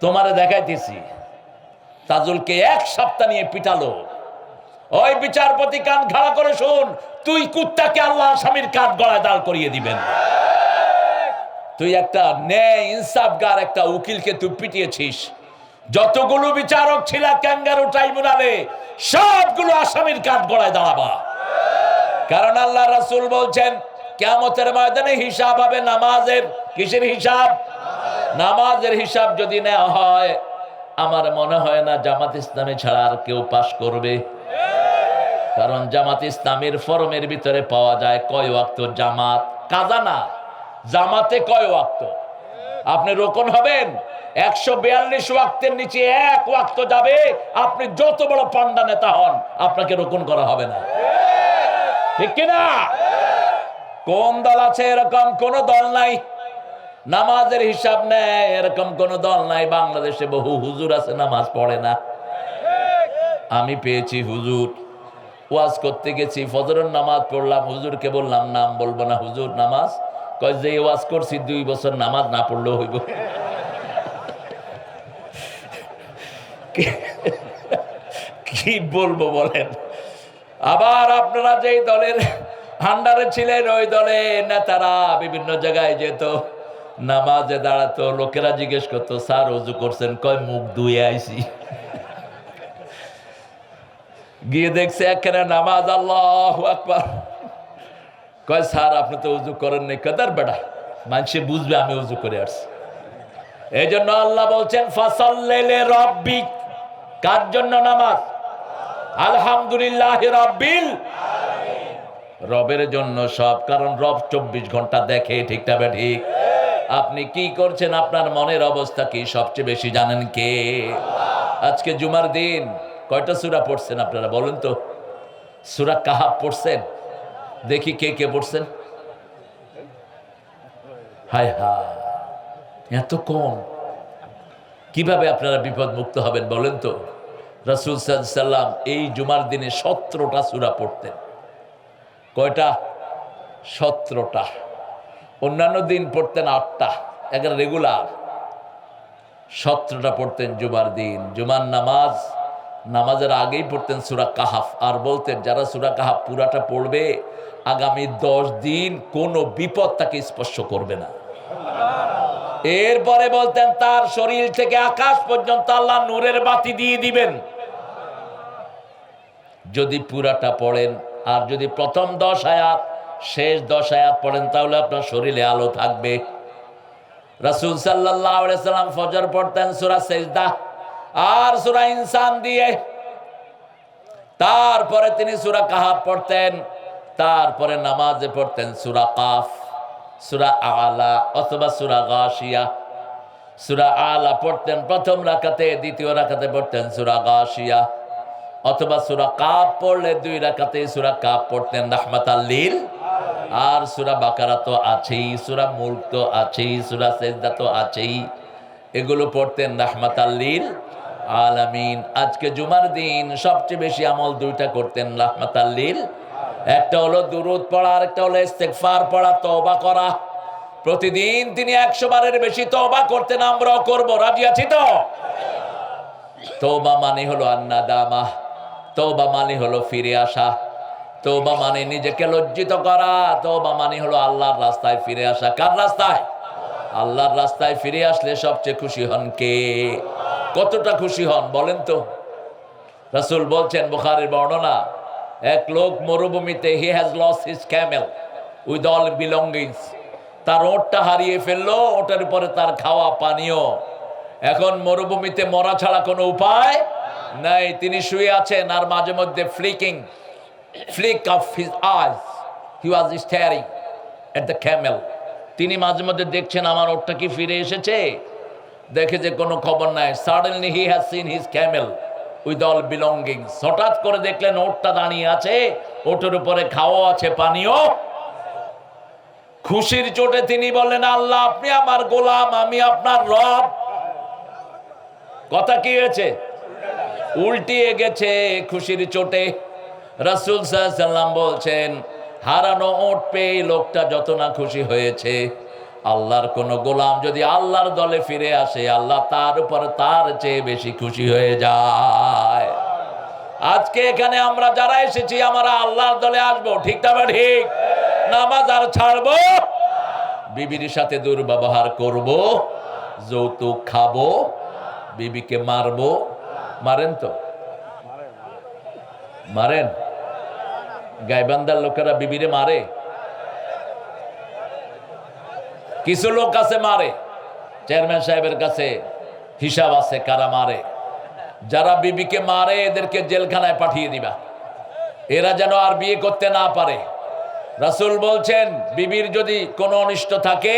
তোমারে দেখাইতেছি। তাজুলকে 1 সপ্তাহ নিয়ে পিটালো। ওই বিচারপতি কান খাড়া করে শুন, তুই কুত্তাকে আল্লাহ স্বামীর কাঠ গলায় দাঁড় করিয়ে দিবেন। তুই একটা ন্যায় ইনসাফগার একটা উকিলকে তুই পিটিয়েছিস। যতগুলো বিচারক ছিল ক্যাঙ্গারু ট্রাইব্যুনালে, সবগুলো আসামির কাঠ গলায় দাঁড়াবা। কারণ আল্লাহ রাসূল বলছেন কিয়ামতের ময়দানে হিসাব হবে নামাজের। কিসের হিসাব? নামাজের হিসাব যদি নেওয়া হয়, আমার মনে হয় না জামাত ইসলামী ছাড়া আর কেউ পাশ করবে। কারণ জামাত ইসলামের ফরমের ভিতরে পাওয়া যায় কয় ওয়াক্ত জামাত, কাজা না। জামাতে কয় ওয়াক্ত? আপনি রোকন হবেন 142 ওয়াক্তের নিচে এক ওয়াক্ত যাবে, আপনি যত বড় পান্ডা নেতা হন আপনাকে রোকন করা হবে না, ঠিক কিনা? কোন দল আছে? এরকম কোন দল নাই। নামাজের হিসাব নেয় এরকম কোন দল নাই। বাংলাদেশে বহু হুজুর আছে নামাজ পড়ে না। আমি পেয়েছি হুজুর, ওয়াজ করতে গেছি, ফজরের নামাজ পড়লাম, হুজুরকে বললাম নাম বলবো না, হুজুর নামাজ, কয় যে ওয়াজ করছি 2 বছর নামাজ না পড়লেও হইব। কি বলবো বলেন? আবার আপনারা যেই দলের আন্ডারে ছিলেন ওই দলে নেতারা বিভিন্ন জায়গায় যেত, নামাজে দাঁড়াতো, লোকেরা জিজ্ঞেস করতো স্যার ওযু করছেন? কয় মুখ ধুয়ে আইছি। গিয়ে দেখছে এখানে নামাজ, আল্লাহু আকবার। কয় স্যার আপনি তো ওযু করেন নাই। কাদার বেটা, মানুষে বুঝবে আমি ওযু করে আসছি। এই জন্য আল্লাহ বলছেন ফাসাল্লি লিরাব্বিক। কার জন্য নামাজ? আলহামদুলিল্লাহি রাব্বিল আলামিন, রবের জন্য সব। কারণ রব 24 ঘন্টা দেখে, ঠিক না ঠিক? আপনি কি করছেন, আপনার মনের অবস্থা কি সবচেয়ে বেশি জানেন কে? আজকে জুমার দিন কয়টা সূরা পড়ছেন আপনারা বলেন তো? সূরা কাহাফ পড়ছেন? দেখি কে কে পড়ছেন। হায় হায়, এত কম! কিভাবে আপনারা বিপদ মুক্ত হবেন বলেন তো? রাসূল সাল্লাল্লাহু আলাইহি সাল্লাম এই জুমার দিনে 17টা সূরা পড়তেন। কয়টা? 17টা। অন্যান্য দিন পড়তেন 8টা, একেবারে রেগুলার। 17টা পড়তেন জুমার দিন। জুমার নামাজের আগেই পড়তেন সূরা কাহাফ, আর বলতেন যারা সূরা কাহাফ পুরাটা পড়বে আগামী 10 দিন কোনো বিপদ তাকে স্পর্শ করবে না। এরপরে বলতেন তার শরীর থেকে আকাশ পর্যন্ত আল্লাহ নূরের বাতি দিয়ে দিবেন যদি পুরাটা পড়েন। আর যদি প্রথম 10 আয়াত শেষ 10 আয়াত পড়েন তাহলে আপনার শরীরে আলো থাকবে। রাসূল সাল্লাল্লাহু আলাইহি সাল্লাম ফজর পড়তেন সূরা সিজদা আর সূরা ইনসান দিয়ে, তারপরে তিনি সূরা কাহাফ পড়তেন, তারপরে নামাজে পড়তেন সূরা কাফ, সূরা আলা অথবা সূরা গাশিয়া। সূরা আলা পড়তেন প্রথম রাকাতে, দ্বিতীয় রাকাতে পড়তেন সূরা গাশিয়া, অথবা সূরা কাফ পড়লে 2 রাকাতে সূরা কাফ পড়তেন রাহমাতাল লিল। আর সূরা বাকারা তো আছেই, সূরা মুলক তো আছেই, সূরা সিজদা তো আছেই, এগুলো পড়তেন রাহমাতাল লিল আলামিন। আজকে জুমার দিন সবচেয়ে বেশি আমল 2টা করতেন রাহমাতাল লিল। একটা হলো দুরূদ পড়া, আর একটা হলো ইস্তেগফার পড়া, তওবা করা। প্রতিদিন তিনি 100 বারের বেশি তওবা করতেন। আমরাও করব, রাজি আছি তো? তওবা মানে হলো আন্নাদামা, তওবা মানে হলো ফিরে আসা, তওবা মানে নিজেকে লজ্জিত করা, তওবা মানে হলো আল্লাহর রাস্তায় ফিরে আসা। কার রাস্তায়? আল্লাহর রাস্তায় ফিরে আসলে সবচেয়ে খুশি হন কে? কতটা খুশি হন বলেন তো? রাসূল বলছেন, বুখারীর বর্ণনা, এক লোক মরুভূমিতে, he has lost his Camel with all belongings, তার ওটটা হারিয়ে ফেললো, ওটার উপরে তার খাওয়া পানীয়। এখন মরুভূমিতে মরা ছাড়া কোনো উপায় নাই। তিনি শুয়ে আছেন আর মাঝে মধ্যে flick of his eyes he was staring at the camel, তিনি মাঝে মধ্যে দেখছেন আমার ওটটা কি ফিরে এসেছে। দেখে যে কোনো খবর নাই। suddenly he has seen his camel with all belongings, হঠাৎ করে দেখলেন ওটটা দাঁড়িয়ে আছে, ওটের উপরে খাওয়া আছে, পানীয়। খুশির চোটে তিনি বললেন, আল্লাহ আপনি আমার গোলাম, আমি আপনার রব। কথা কি হয়েছে? উল্টিয়ে গেছে খুশির চোটে। রাসূল সাল্লাল্লাহু আলাইহি সাল্লাম বলছেন, হারানো ওট পেয়ে লোকটা যত না খুশি হয়েছে, আল্লাহর কোন গোলাম যদি আল্লাহর দলে ফিরে আসে, আল্লাহ তার উপর তার চেয়ে বেশি খুশি হয়ে যায়। আজকে এখানে আমরা যারা এসেছি আমরা আল্লাহর দলে আসবো, ঠিক না ঠিক? নামাজ আর ছাড়বো, বিবির সাথে দুর্ব্যবহার করব, যৌতুক খাবো, বিবিকে মারবো। মারেন তো? মারেন? গাইবান্ধার লোকেরা বিবিরে মারে? কিছু লোক আছে মারে, চেয়ারম্যান সাহেবের কাছে হিসাব আছে কারা মারে। যারা বিবিকে মারে এদেরকে জেলখানায় পাঠিয়ে দিবা, এরা যেন আর বিয়ে করতে না পারে। রাসূল বলছেন, বিবির যদি কোনো অনিষ্ট থাকে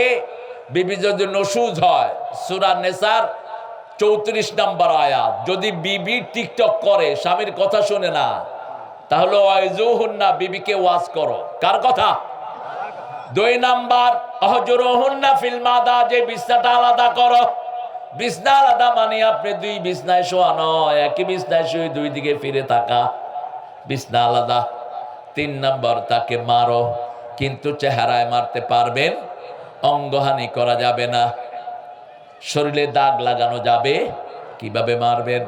বিবি যদি নসুজ হয়, সূরা নেসার 34 নম্বর আয়াত, যদি বিবি টিকটক করে, স্বামীর কথা শুনে না, তাহলে ওয়াইজুহুন্না, বিবিকে ওয়াজ করো। কার কথা? 2 নাম্বার অহজুরুহুন্না ফিল মাদাজি, বিছনাটা আলাদা করো। বিছনা আলাদা মানে আপনি 2 বিছনায় শোয়া নয়, একই বিছনায় শুয়ে 2 দিকে ফিরে থাকা, বিছনা আলাদা। 3 নাম্বার তাকে মারো, কিন্তু চেহারায় মারতে পারবেন, অঙ্গহানি করা যাবে না, শরীরে দাগ লাগানো যাবে। কিভাবে মারবেন?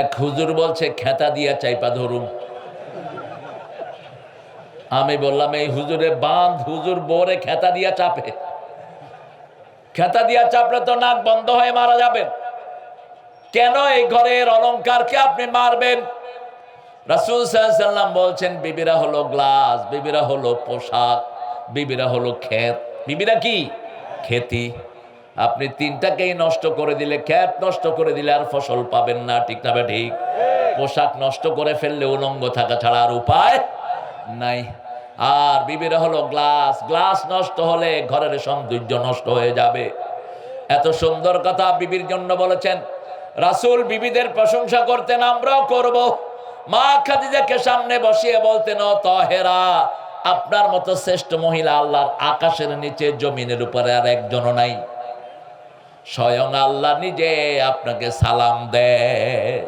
এক হুজুর বলছে খেতা দিয়া চাইপা ধরুন। আমি বললাম এই হুজুরে বাঁধ, হুজুর বোরে খেতা দিয়া চাপে। খেতা দিয়া চাপলে তো নাক বন্ধ হয়ে মারা যাবেন। কেন এই ঘরের অলংকারকে আপনি মারবেন? রাসূল সাল্লাল্লাহু আলাইহি ওয়াসাল্লাম বলছেন বিবিরা হলো গ্লাস, বিবিরা হলো পোশাক, বিবিরা হলো ক্ষেত। বিবিরা কি? খেতি। আপনি 3টাকেই নষ্ট করে দিলে, ক্ষেত নষ্ট করে দিলে আর ফসল পাবেন না, ঠিক না ঠিক? পোশাক নষ্ট করে ফেললে উলঙ্গ থাকা ছাড়া আর উপায় নাই। আর বিবিরা হলো গ্লাস, গ্লাস নষ্ট হলে ঘরের সৌন্দর্য নষ্ট হয়ে যাবে। এত সুন্দর কথা বিবির জন্য বলেছেন রাসূল। বিবিদের প্রশংসা করতেন, আমরাও করব। মা খাদিজাকে সামনে বসিয়ে বলতেন, ও তাহেরা, আপনার মতো শ্রেষ্ঠ মহিলা আল্লাহর আকাশের নিচে জমিনের উপরে আর একজনও নাই। স্বয়ং আল্লাহ নিজে আপনাকে সালাম দেয়।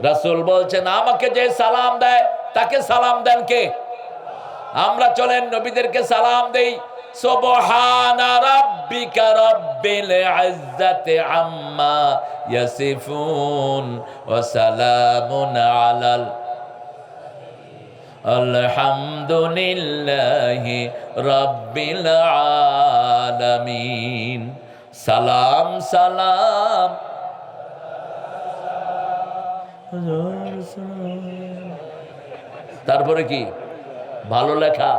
রাসূল বলছেন আমাকে যে সালাম দেয় তাকে সালাম দেন কে? আমরা চলেন নবীদেরকে সালাম দেই। সুবহানা রাব্বিকা রাব্বিল ইজ্জাতি আম্মা ইয়াসিফুন ওয়া সালামুন আলাল আলহামদুলিল্লাহি রাব্বিল আলামিন। সালাম সালাম। তারপরে কি? ভালো লেখা,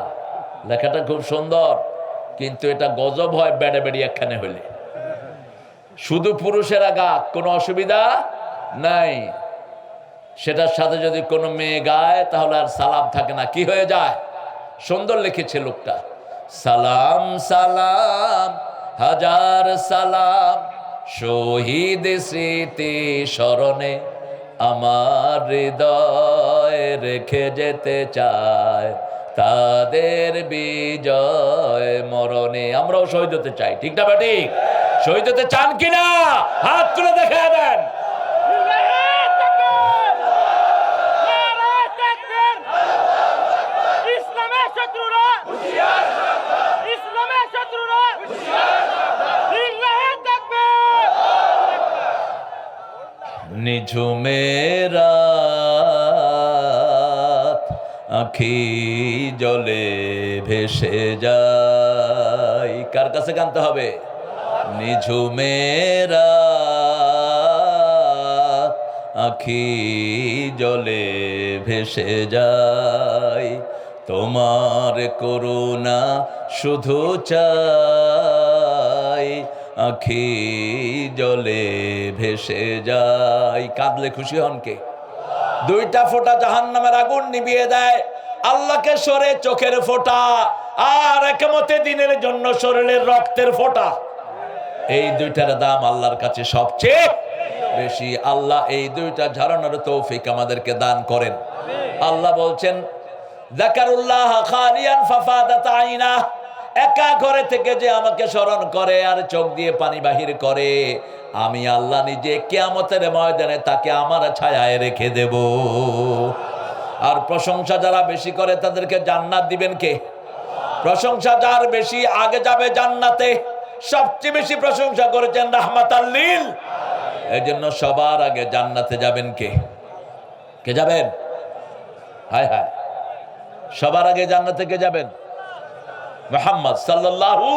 লেখাটা খুব সুন্দর, কিন্তু এটা গজব হয় বেড়ে বেড়ি একখানে হইলে। শুধু পুরুষেরা গাক, কোনো অসুবিধা নাই। সেটার সাথে যদি কোনো মেয়ে গায় তাহলে আর সালাম থাকে না, কি হয়ে যায়? সুন্দর লিখেছে লোকটা। সালাম সালাম হাজার সালাম, শহীদ স্মৃতি স্মরণে আমার হৃদয় রেখে যেতে চায় তাদের বিজয় মরণে। আমরাও শহীদ হতে চাই, ঠিক না ঠিক? শহীদ হতে চান কিনা হাত তুলে দেখা দেন। নিঝুমেরা আখি জলে ভেসে যায়। কার কাছে গানতে হবে? নিঝুমেরা আখি জলে ভেসে যায়, তোমার করুণা শুধু চাই, আখি জলে ভেসে যায়। কাঁদলে খুশি হন কে? 2টা ফোঁটা জাহান্নামের আগুন নিভিয়ে দেয়। আল্লাহকে সরে চোখের ফোঁটা, আর কিয়ামতের দিনের জন্য শরীরের রক্তের ফোঁটা। এই 2টার দাম আল্লাহর কাছে সবচেয়ে বেশি। আল্লাহ এই 2টা ঝরানোর তৌফিক আমাদেরকে দান করেন। আল্লাহ বলছেন যাকারুল্লাহ খালিয়ান ফাফাদাত আইনা, একা ঘরে থেকে যে আমাকে স্মরণ করে আর চোখ দিয়ে পানি বাহির করে, আমি আল্লাহ নিজে কিয়ামতের ময়দানে তাকে আমার ছায়ায় রেখে দেব। আর প্রশংসা যারা বেশি করে তাদেরকে জান্নাত দিবেন কে? প্রশংসা যার বেশি আগে যাবে জান্নাতে। সবচেয়ে বেশি প্রশংসা করেছেন রাহমাতাল লিল। এই জন্য সবার আগে জান্নাতে যাবেন কে? কে যাবেন? হায় হায়, সবার আগে জান্নাতে কে যাবেন? মুহাম্মদ সাল্লাল্লাহু।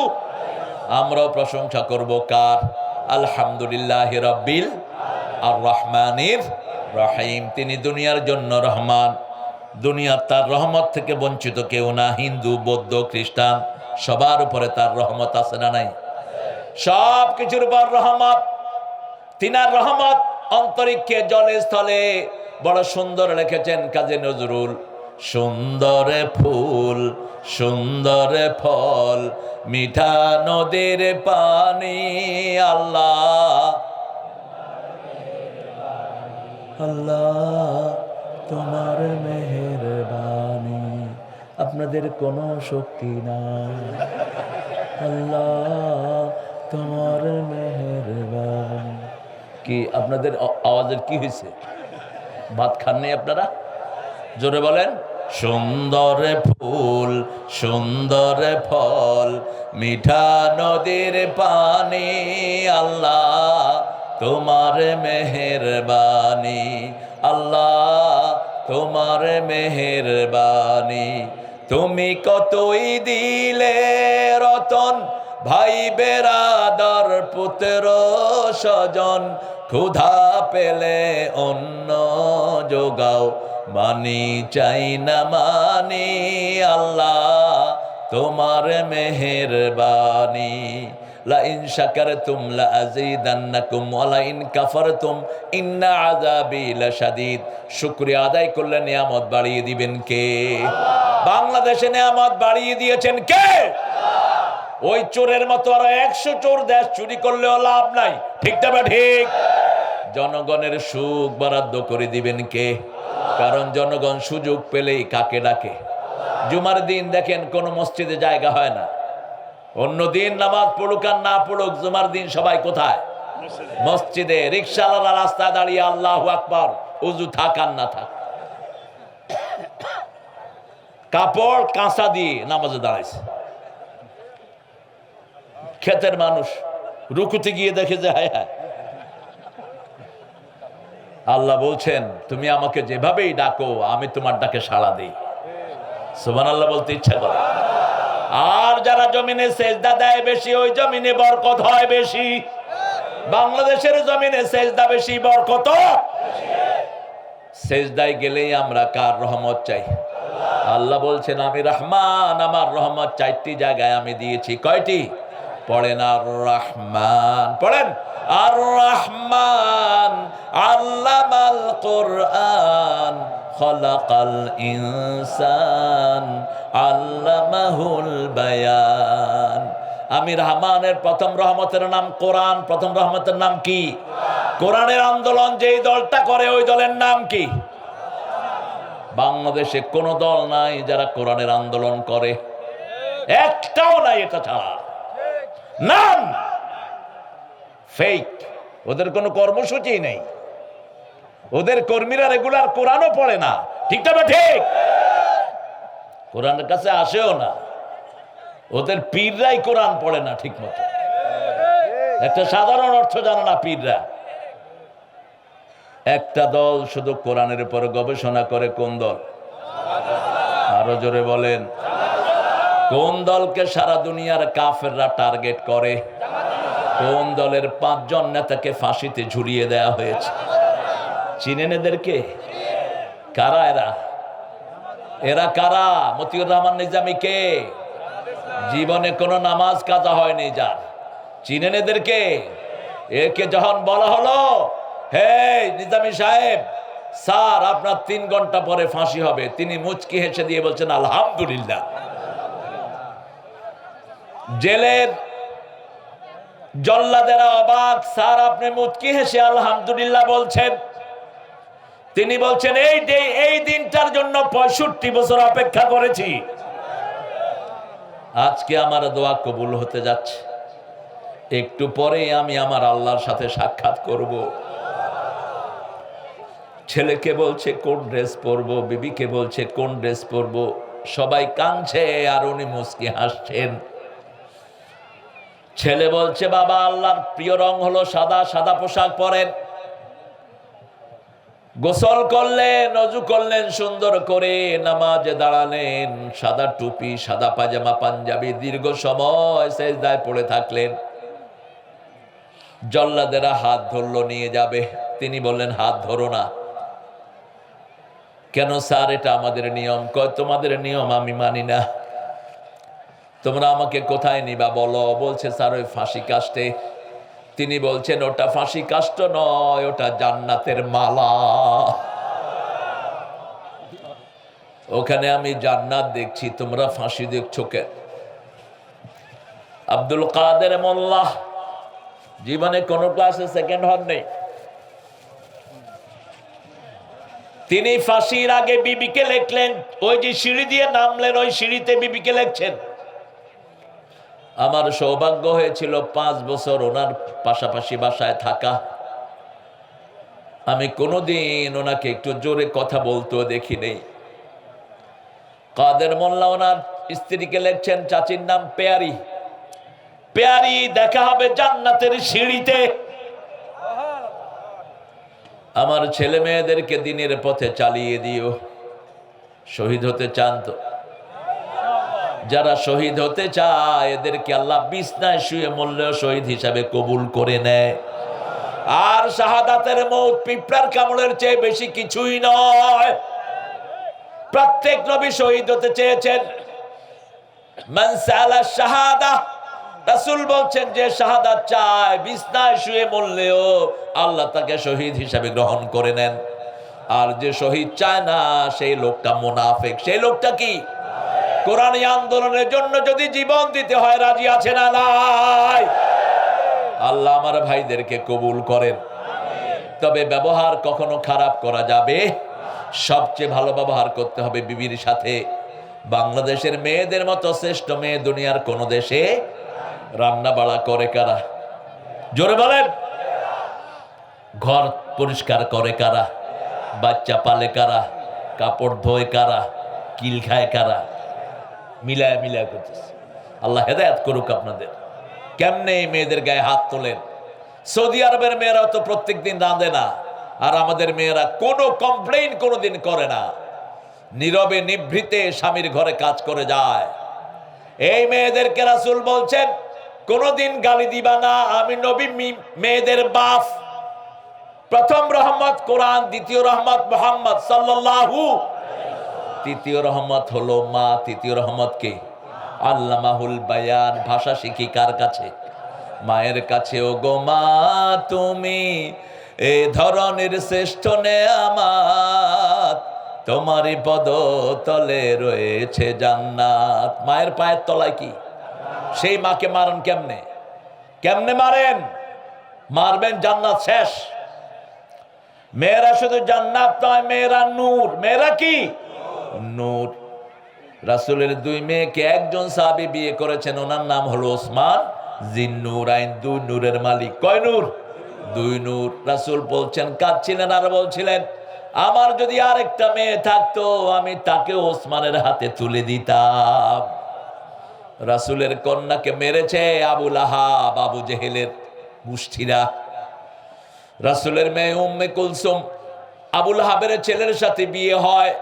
আমরাও প্রশংসা করব কার? আলহামদুলিল্লাহি রাব্বিল আর রহমানির রহিম। তিনি দুনিয়ার জন্য রহমান, দুনিয়ার তার রহমত থেকে বঞ্চিত কেউ না। হিন্দু, বৌদ্ধ, খ্রিস্টান সবার উপরে তার রহমত আছে না নাই? সব কিছুর উপর রহমত। তিনার রহমত অন্তরিক্ষে জলে স্থলে। বড় সুন্দর লিখেছেন কাজী নজরুল, সুন্দর ফুল সুন্দর ফল মিঠা নদীর পানি আল্লাহ আল্লাহ তোমার মেহেরবানি আপনাদের কোনো শক্তি নাই আল্লাহ তোমার মেহেরবানি কি আপনাদের আওয়াজের কি হয়েছে ভাত খাননি আপনারা জোরে বলেন সুন্দর ফুল সুন্দর ফল মিঠা নদীর পানি আল্লাহ তোমার মেহেরবানি আল্লাহ তোমার মেহেরবানি তুমি কতই দিলে রতন ভাই বেরাদর পুত্র স্বজন ক্ষুধা পেলে অন্ন যোগাও মানি চাই না মানি আল্লাহ তোমার মেহেরবানি লা ইন শাকারতুম লা আযীদান্নাকুম ওয়া লা ইন কাফারতুম ইন্না আযাবি লাশাদীদ শুকরিয়া আদায় করলে নিয়ামত বাড়িয়ে দিবেন কে বাংলাদেশে নিয়ামত বাড়িয়ে দিয়েছেন কে ওই চোরের মতো আর 100 চোর দেশ চুরি করলেও লাভ নাই ঠিক না ঠিক জনগণের সুখ বরাদ্দ করে দিবেন কে কারণ জনগণ সুযোগ পেলেই কাকে ডাকে জুমার দিন দেখেন কোন মসজিদে জায়গা হয় না অন্য দিন নামাজ পড়ুক আর না পড়ুক জুমার দিন সবাই কোথায় মসজিদে রিকশাওয়ালা রাস্তায় দাঁড়িয়ে আল্লাহু আকবার উযু থাক আর না থাক কাপড় কাঁচা দিয়ে নামাজে দাঁড়াইছে ক্ষেতের মানুষ রুকুতে গিয়ে দেখে যে হায় হায় আল্লাহ বলছেন তুমি আমাকে যেভাবেই ডাকো আমি তোমার ডাকে সাড়া দিই সুবহানাল্লাহ বলতে ইচ্ছা করে আর যারা জমিনে সেজদা দেয় বেশি ওই জমিনে বরকত হয় বেশি বাংলাদেশের জমিনে সেজদা বেশি বরকত সেজদায় গেলেই আমরা কার রহমত চাই আল্লাহ বলছেন আমি রহমান আমার রহমত 4টি জায়গায় আমি দিয়েছি কয়টি পড়েন আর রহমান পড়েন আর রহমান আল্লামাল কোরআন খলাকাল ইনসান আল্লামাহুল বায়ান আমি রহমানের প্রথম রহমতের নাম কোরআন প্রথম রহমতের নাম কি কোরআনের আন্দোলন যেই দলটা করে ওই দলের নাম কি বাংলাদেশে কোন দল নাই যারা কোরআনের আন্দোলন করে একটাও নাই এটা ছাড়া নাম ফেক ওদের কোনো কর্মসূচি নেই ওদের কর্মীরা রেগুলার কোরআনও পড়ে না ঠিক না ঠিক কোরআনের কাছে আসেও না ওদের পীররাই কোরআন পড়ে না ঠিক মতো একটা সাধারণ অর্থ জানে না পীররা একটা দল শুধু কোরআনের উপর গবেষণা করে কোন দল আরো জোরে বলেন কোন দলকে সারা দুনিয়ার কাফেররা টার্গেট করে কোন দলের 5 জন নেতাকে ফাঁসিতে ঝুলিয়ে দেওয়া হয়েছে চিনেন এদেরকে কারা এরা কারা মতিউর রহমান নিজামী কে জীবনে কোনো নামাজ কাজা হয়নি যার চিনেন এদেরকে একে যখন বলা হলো হে নিজামী সাহেব স্যার আপনার 3 ঘন্টা পরে ফাঁসি হবে তিনি মুচকি হেসে দিয়ে বলছেন আলহামদুলিল্লাহ জেলের জল্লাদেরা অবাক স্যার আপনি মুচকি হেসে আলহামদুলিল্লাহ বলছেন তিনি বলছেন এই দিনটার জন্য 65 বছর অপেক্ষা করেছি আজকে আমার দোয়া কবুল হতে যাচ্ছে একটু পরে আমি আমার আল্লাহর সাথে সাক্ষাৎ করব ছেলেকে বলছে কোন ড্রেস পরবো বিবিকে বলছে কোন ড্রেস পরবো সবাই কাঁদছে আর উনি মুচকি হাসছেন ছেলে বলছে বাবা আল্লাহর প্রিয় রং হলো সাদা সাদা পোশাক পরেন গোসল করলেন ওযু করলেন সুন্দর করে নামাজে দাঁড়ালেন সাদা টুপি সাদা পাজামা পাঞ্জাবি দীর্ঘ সময় সেজদায় পড়ে থাকলেন জল্লাদেরা হাত ধরলো নিয়ে যাবে তিনি বললেন হাত ধরো না কেন স্যার এটা আমাদের নিয়ম কয় তোমাদের নিয়ম আমি মানি না তোমরা আমাকে কোথায় নিবা বলো বলছে স্যার ওই ফাঁসি কাস্টে তিনি বলছেন ওটা ফাঁসি কাষ্ট নয় ওটা জান্নাতের মালা ওখানে আমি জান্নাত দেখছি, তোমরা ফাঁসি দেখছো কেন? আব্দুল কাদের মোল্লা জীবনে কোন ক্লাসে সেকেন্ড হন নেই। তিনি ফাঁসির আগে বিবিকে লিখলেন, ওই যে সিঁড়ি দিয়ে নামলেন ওই সিঁড়িতে বিবিকে লিখছেন। আমার সৌভাগ্য হয়েছিল 5 বছর ওনার পাশাপাশি বাসায় থাকা। আমি কোনোদিন ওনাকে একটু জোরে কথা বলতেও দেখি নেই। কাদের মোল্লা ওনার স্ত্রীকে লিখছেন, চাচির নাম পেয়ারি, পেয়ারি দেখা হবে জান্নাতের সিঁড়িতে। আমার ছেলে মেয়েদেরকে দিনের পথে চালিয়ে দিও। শহীদ হতে চান তো? যারা শহীদ হতে চায় এদেরকে আল্লাহ বিছনায় শুয়ে মরলেও শহীদ হিসাবে কবুল করে নেয়। আর শাহাদাতের মৌত পিঁপড়ার কামড়ের চেয়ে বেশি কিছুই নয়। প্রত্যেক নবী শহীদ হতে চেয়েছেন। মান সালা শাহাদা, রাসূল বলছেন যে শাহাদাত চায় বিছনায় শুয়ে মরলেও আল্লাহ তাকে শহীদ হিসাবে গ্রহণ করে নেন। আর যে শহীদ চায় না সেই লোকটা মুনাফিক। সেই লোকটা কি? কোরআনী আন্দোলনের জন্য যদি জীবন দিতে হয় রাজি আছে না নাই? আল্লাহ আমার ভাইদেরকে কবুল করেন। তবে ব্যবহার কখনো খারাপ করা যাবে? সবচেয়ে ভালো ব্যবহার করতে হবে বিবির সাথে। বাংলাদেশের মেয়েদের মতো শ্রেষ্ঠ মেয়ে দুনিয়ার কোন দেশে রান্না বাড়া করে কারা? জোরে বলেন। ঘর পরিষ্কার করে কারা? বাচ্চা পালে কারা? কাপড় ধোয় কারা? কিল খায় কারা? মিলায় মিলায় করতেছে। আল্লাহ হেদায়েত করুক আপনাদের। কেমনে এই মেয়েদের গায়ে হাত তোলেন? সৌদি আরবের মেয়েরাও তো প্রত্যেকদিন রাঁধে না, আর আমাদের মেয়েরা কোনো কমপ্লেইন কোনোদিন করে না, নীরবে নিভৃতে স্বামীর ঘরে কাজ করে যায়। এই মেয়েদেরকে রাসূল বলছেন কোনোদিন গালি দিবা না, আমি নবী মেয়েদের বাপ। প্রথম রহমত কোরআন, দ্বিতীয় রহমত মুহাম্মদ সাল্লাল্লাহু, তৃতীয় রহমত হলো মা, তৃতীয় রহমত কে? আল্লামাহুল বায়ান। ভাষা শিখি কার কাছে? মায়ের কাছে। ও গো মা তুমি এ ধরনের শ্রেষ্ঠ নেয়ামত, তোমারই পদ তলে রয়েছে জান্নাত। মায়ের পায়ের তলায় কি? সেই মাকে মারেন কেমনে? কেমনে মারেন? মারবেন জান্নাত শেষ। মেয়েরা শুধু জান্নাত নয়, মেয়েরা নূর। মেয়েরা কি? নূর। রাসূলের 2 মেয়েকে একজন সাহাবী বিয়ে করেছেন, ওনার নাম হলো ওসমান জিন্নুরাইন। 2 নূরের মালিক। কয় নূর? 2 নূর। রাসূল বলছেন, কাঁদছিলেন আর বলছিলেন, আমার যদি আরেকটা মেয়ে থাকতো আমি তাকে ওসমানের হাতে তুলে দিতাম। রাসূলের কন্যাকে মেরেছে আবু লাহাব, আবু জেহেলের গোষ্ঠীরা। রাসূলের মেয়ে উম্মে কুলসুম আবু লাহাবের ছেলের সাথে বিয়ে হয়।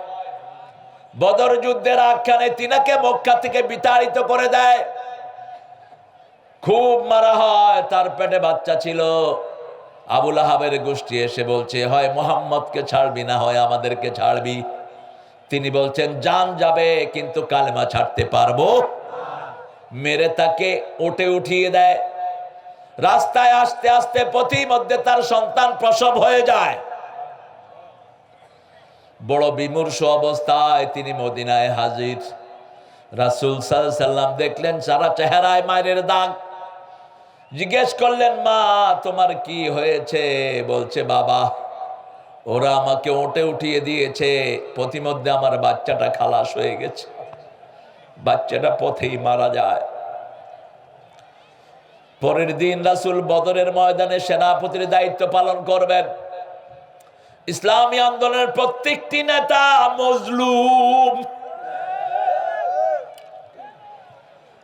বদর যুদ্ধের আখ্যানে তিনাকে মক্কা থেকে বিতাড়িত করে দেয়, খুব মারা হয়। তার পেটে বাচ্চা ছিল। আবু লাহাবের গোষ্ঠী এসে বলছে, হয় মুহাম্মদকে ছাড়বি না হয় আমাদেরকে ছাড়বি। তিনি বলছেন জান যাবে কিন্তু কালেমা ছাড়তে পারবো। মেরে তাকে ওটে উঠিয়ে দেয়। রাস্তায় আসতে আসতে পথের মধ্যে তার সন্তান প্রসব হয়ে যায়। বড় বিমূর্ষ অবস্থায় তিনি মদিনায় হাজির। রাসূল সাল্লাল্লাহু আলাইহি সাল্লাম দেখলেন সারা চেহারায় মায়ের দাগ। জিজ্ঞেস করলেন, মা তোমার কি হয়েছে? বলছে, বাবা ওরা আমাকে ওটে উঠিয়ে দিয়েছে, পথিমধ্যে আমার বাচ্চাটা খালাস হয়ে গেছে। বাচ্চাটা পথেই মারা যায়। পরের দিন রাসূল বদরের ময়দানে সেনাপতির দায়িত্ব পালন করবেন। ইসলামী আন্দোলনের প্রত্যেকটি নেতা মজলুম।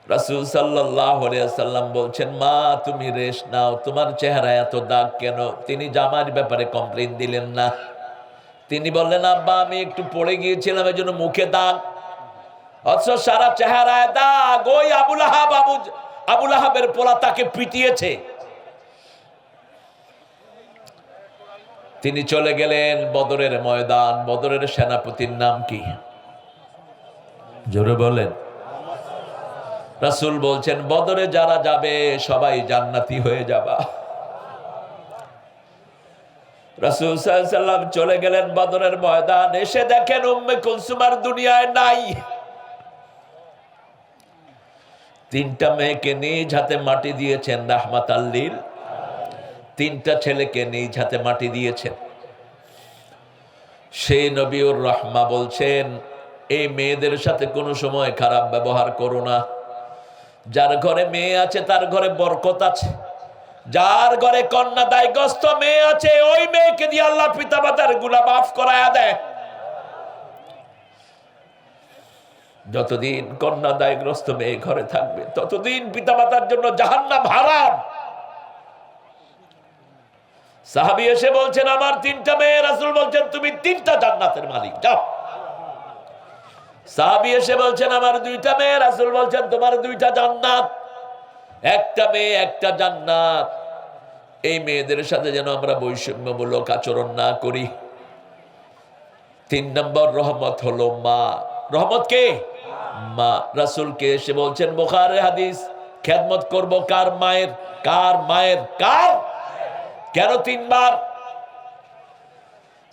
রাসূল সাল্লাল্লাহু আলাইহি ওয়াসাল্লাম বলছেন, মা তুমি রেস্ট নাও, তোমার চেহারায় এত দাগ কেন? তিনি জামার ব্যাপারে কমপ্লেইন দিলেন না। তিনি বললেন, আব্বা আমি একটু পড়ে গিয়েছিলাম এজন্য মুখে দাগ। অথচ সারা চেহারায় দাগ। ওই আবু লাহাবের পোলা তাকে পিটিয়েছে। তিনি চলে গেলেন বদরের ময়দান। বদরের সেনাপতির নাম কি? জোরে বলেন। রাসূল বলছেন, বদরে যারা যাবে সবাই জান্নাতি হয়ে যাবা। রাসূল সাল্লাল্লাহু আলাইহি সাল্লাম চলে গেলেন বদরের ময়দান, এসে দেখেন উম্মে কুলসুম আর দুনিয়ায় নাই। তিনটা মেয়েকে নিজ হাতে মাটি দিয়েছেন রাহমাতাল লিল, তিনটা ছেলেকে নিজ হাতে মাটি দিয়েছেন। সেই নবীউর রহমা বলছেন, এই মেয়েদের সাথে কোনো সময় খারাপ ব্যবহার করো না। যার ঘরে মেয়ে আছে তার ঘরে বরকত আছে, যার ঘরে কন্যা দায়গ্রস্ত মেয়ে আছে ওই মেয়েকে দিয়ে আল্লাহ পিতামাতার গুনাহ মাফ করায়া দেয়। যতদিন কন্যা দায়গ্রস্ত মেয়ে ঘরে থাকবে ততদিন পিতামাতার জন্য জাহান্নাম হারাম। সাহাবী এসে বলছেন, আমার তিনটা মেয়ে। রাসূল বলছেন, তুমি তিনটা জান্নাতের মালিক, যাও। সাহাবী এসে বলছেন, আমার দুইটা মেয়ে। রাসূল বলছেন, তোমার দুইটা জান্নাত, একটা মেয়ে একটা জান্নাত। এই মেয়েদের সাথে যেন আমরা বৈষম্যমূলক আচরণ না করি। 3 নম্বর রহমত হলো মা। রহমত কে? মা। রাসূলকে এসে বলছেন, বুখারী হাদিস, খেদমত করব কার? মায়ের। কার? মায়ের। কার? কেন 3 বার?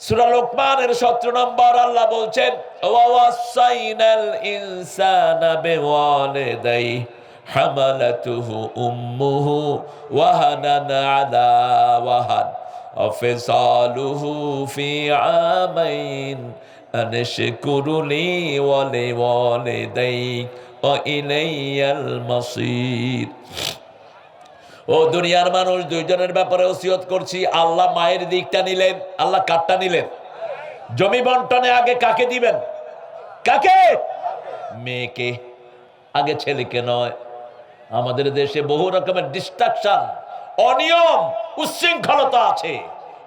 সূরা লোকমানের 17 নম্বর আল্লাহ বলছেন, ওয়া ওয়াসাইনাল ইনসানা বিওয়ালিদাইহি হামালাতুহু উম্মুহু ওয়াহানান আলা ওয়াহান ওয়াফিসালুহু ফি আমাইন আনশকুরু লি ওয়া লিওয়ালিদাইক ওয়া ইলাইয়াল মাসির। ও দুনিয়ার মানুষ, দুইজনের ব্যাপারে ওসিয়ত করছি। আল্লাহ মায়ের দিকটা নিলেন, আল্লাহ কাটটা নিলেন। জমি বন্টনে আগে কাকে দিবেন? কাকে? মেয়েকে, আগে ছেলেকে নয়। আমাদের দেশে বহু রকমের ডিস্ট্রাকশন, অনিয়ম, উচ্ছৃঙ্খলতা আছে।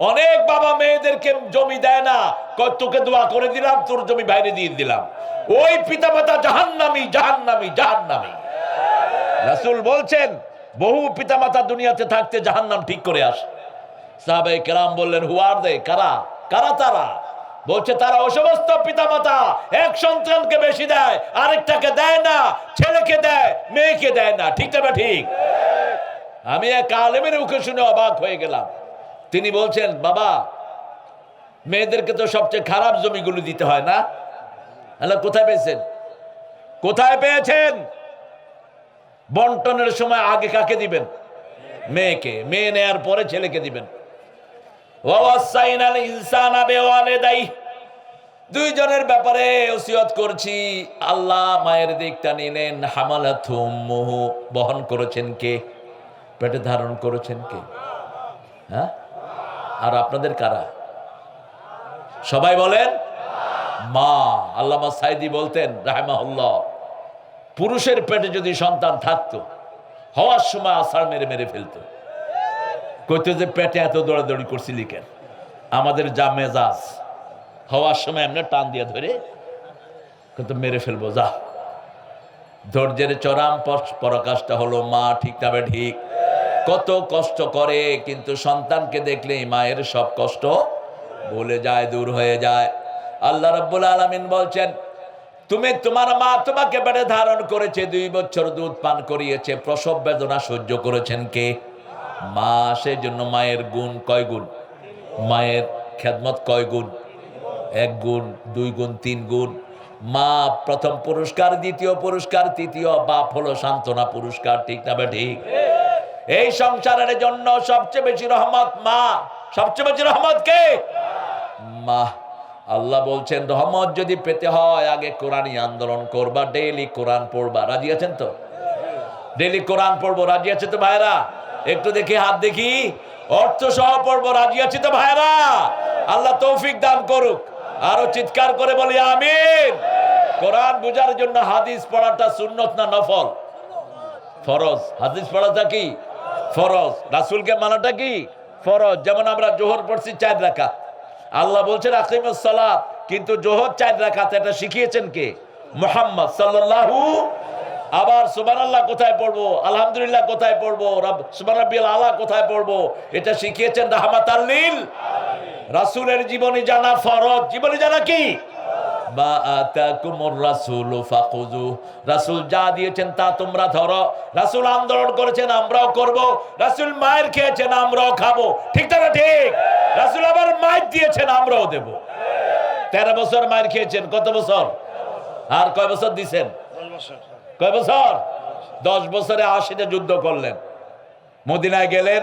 অনেক বাবা মেয়েদেরকে জমি দেয় না, কয় তোকে দোয়া করে দিলাম, তোর জমি বাইরে দিয়ে দিলাম। ওই পিতামাতা জাহান্নামী, জাহান্নামী, জাহান্নামী। রাসূল বলছেন, বহু পিতামাতা দুনিয়াতে থাকতে জাহান্নাম ঠিক করে আসে। সাহাবায়ে কেরাম বললেন, হু আর দে? কারা? কারা তারা? বলছে, তারা ও সমস্ত পিতামাতা এক সন্তানকে বেশি দেয়, আরেকটাকে দেয় না, ছেলেকে দেয়, মেয়েকে দেয় না। ঠিক না ঠিক? আমি এক আলেমের মুখে শুনে অবাক হয়ে গেলাম। তিনি বলছেন, বাবা, মেয়েদেরকে তো সবচেয়ে খারাপ জমিগুলো দিতে হয় না? কোথায় পেয়েছেন? কোথায় পেয়েছেন? বন্টনের সময় আগে কাকে দিবেন? মেয়েকে। মেয়ে নেয়ার পরে ছেলেকে দিবেন। ওয়াসাইনাল ইনসানা বিওয়ালিদাইহি, দুইজনের ব্যাপারে ওসিয়ত করছি। আল্লাহ মায়ের দিকটা নিলেন। হামালাতু উম্মুহু, বহন করেছেন কে? পেটে ধারণ করেছেন কে? হ্যাঁ? আর আপনাদের কারা? সবাই বলেন মা। আল্লামা সাইদি বলতেন রাহিমাহুল্লাহ, পুরুষের পেটে যদি সন্তান থাকতো, হওয়ার সময় আছাড় মেরে মেরে ফেলতো। কইতো যে পেটে এত দৌড়াদৌড়ি করছিলি কেন? আমাদের যা মেজাজ, হওয়ার সময় এমনি টান দিয়ে ধরে কিন্তু মেরে ফেলবো, যা। ধৈর্যের চরম পরাকাষ্ঠা হলো মা। ঠিক না ঠিক? কত কষ্ট করে, কিন্তু সন্তানকে দেখলেই মায়ের সব কষ্ট ভুলে যায়, দূর হয়ে যায়। আল্লাহ রাব্বুল আলামিন বলছেন, তুমি, তোমার মা তোমাকে পেটে ধারণ করেছে, 2 বছর দুধ পান করিয়েছে, প্রসব বেদনা সহ্য করেছেন কে? মা। সেই জন্য মায়ের গুণ কয় গুণ? মায়ের খেদমত কয় গুণ? 1 গুণ, 2 গুণ, 3 গুণ। মা প্রথম পুরস্কার, দ্বিতীয় পুরস্কার, তৃতীয় বাপ হলো সান্ত্বনা পুরস্কার। ঠিক না ঠিক? এই সংসারের জন্য সবচেয়ে বেশি রহমত মা। সবচেয়ে বেশি রহমত কে? মা। আল্লাহ বলছেন, রহমত যদি পেতে হয় আগে কোরআনী আন্দোলন করবা, ডেইলি কোরআন পড়বা। রাজি আছেন তো? ডেইলি কোরআন পড়বো। রাজি আছে তো ভাইরা? একটু দেখি, হাত দেখি। অর্থ সহ পড়বো। রাজি আছে তো ভাইরা? আল্লাহ তৌফিক দান করুক। আরো চিৎকার করে বলি আমিন। কোরআন বুঝার জন্য হাদিস পড়াটা সুন্নত না নফল? ফরজ। হাদিস পড়াটা কি? ফরজ। রাসূলকে মানাটা কি? ফরজ। যেমন আমরা জোহর পড়ছি 4 রাকাত, আল্লাহ বলছেন আকিমুস সালাত, কিন্তু জোহর 4 রাকাত, এটা শিখিয়েছেন কে? মুহাম্মদ সাল্লাল্লাহু। আবার সুবহানাল্লাহ কোথায় পড়বো, আলহামদুলিল্লাহ কোথায় পড়বো, সুবহানাল্লাহিল আলা কোথায় পড়বো, এটা শিখিয়েছেন রাহমাতাল লিল আলামিন। রাসূলের জীবনী জানা ফরজ। জীবনী জানা কি? মা আতাকুমুর রাসূলু ফাখুযু, রাসূল যা দিয়েছেন তা তোমরা ধরো। রাসূল আন্দোলন করেছেন, আমরাও করব। রাসূল মায়ের খেয়েছেন, আমরাও খাবো। ঠিক না ঠিক? রাসূল আবার মাইর দিয়েছেন, আমরাও দেব। 13 বছর মাইর খেয়েছেন, কত বছর? আর কয় বছর দিছেন? 10 বছর। কয় বছর? 10 বছরে 80টা যুদ্ধ করলেন। মদিনায় গেলেন,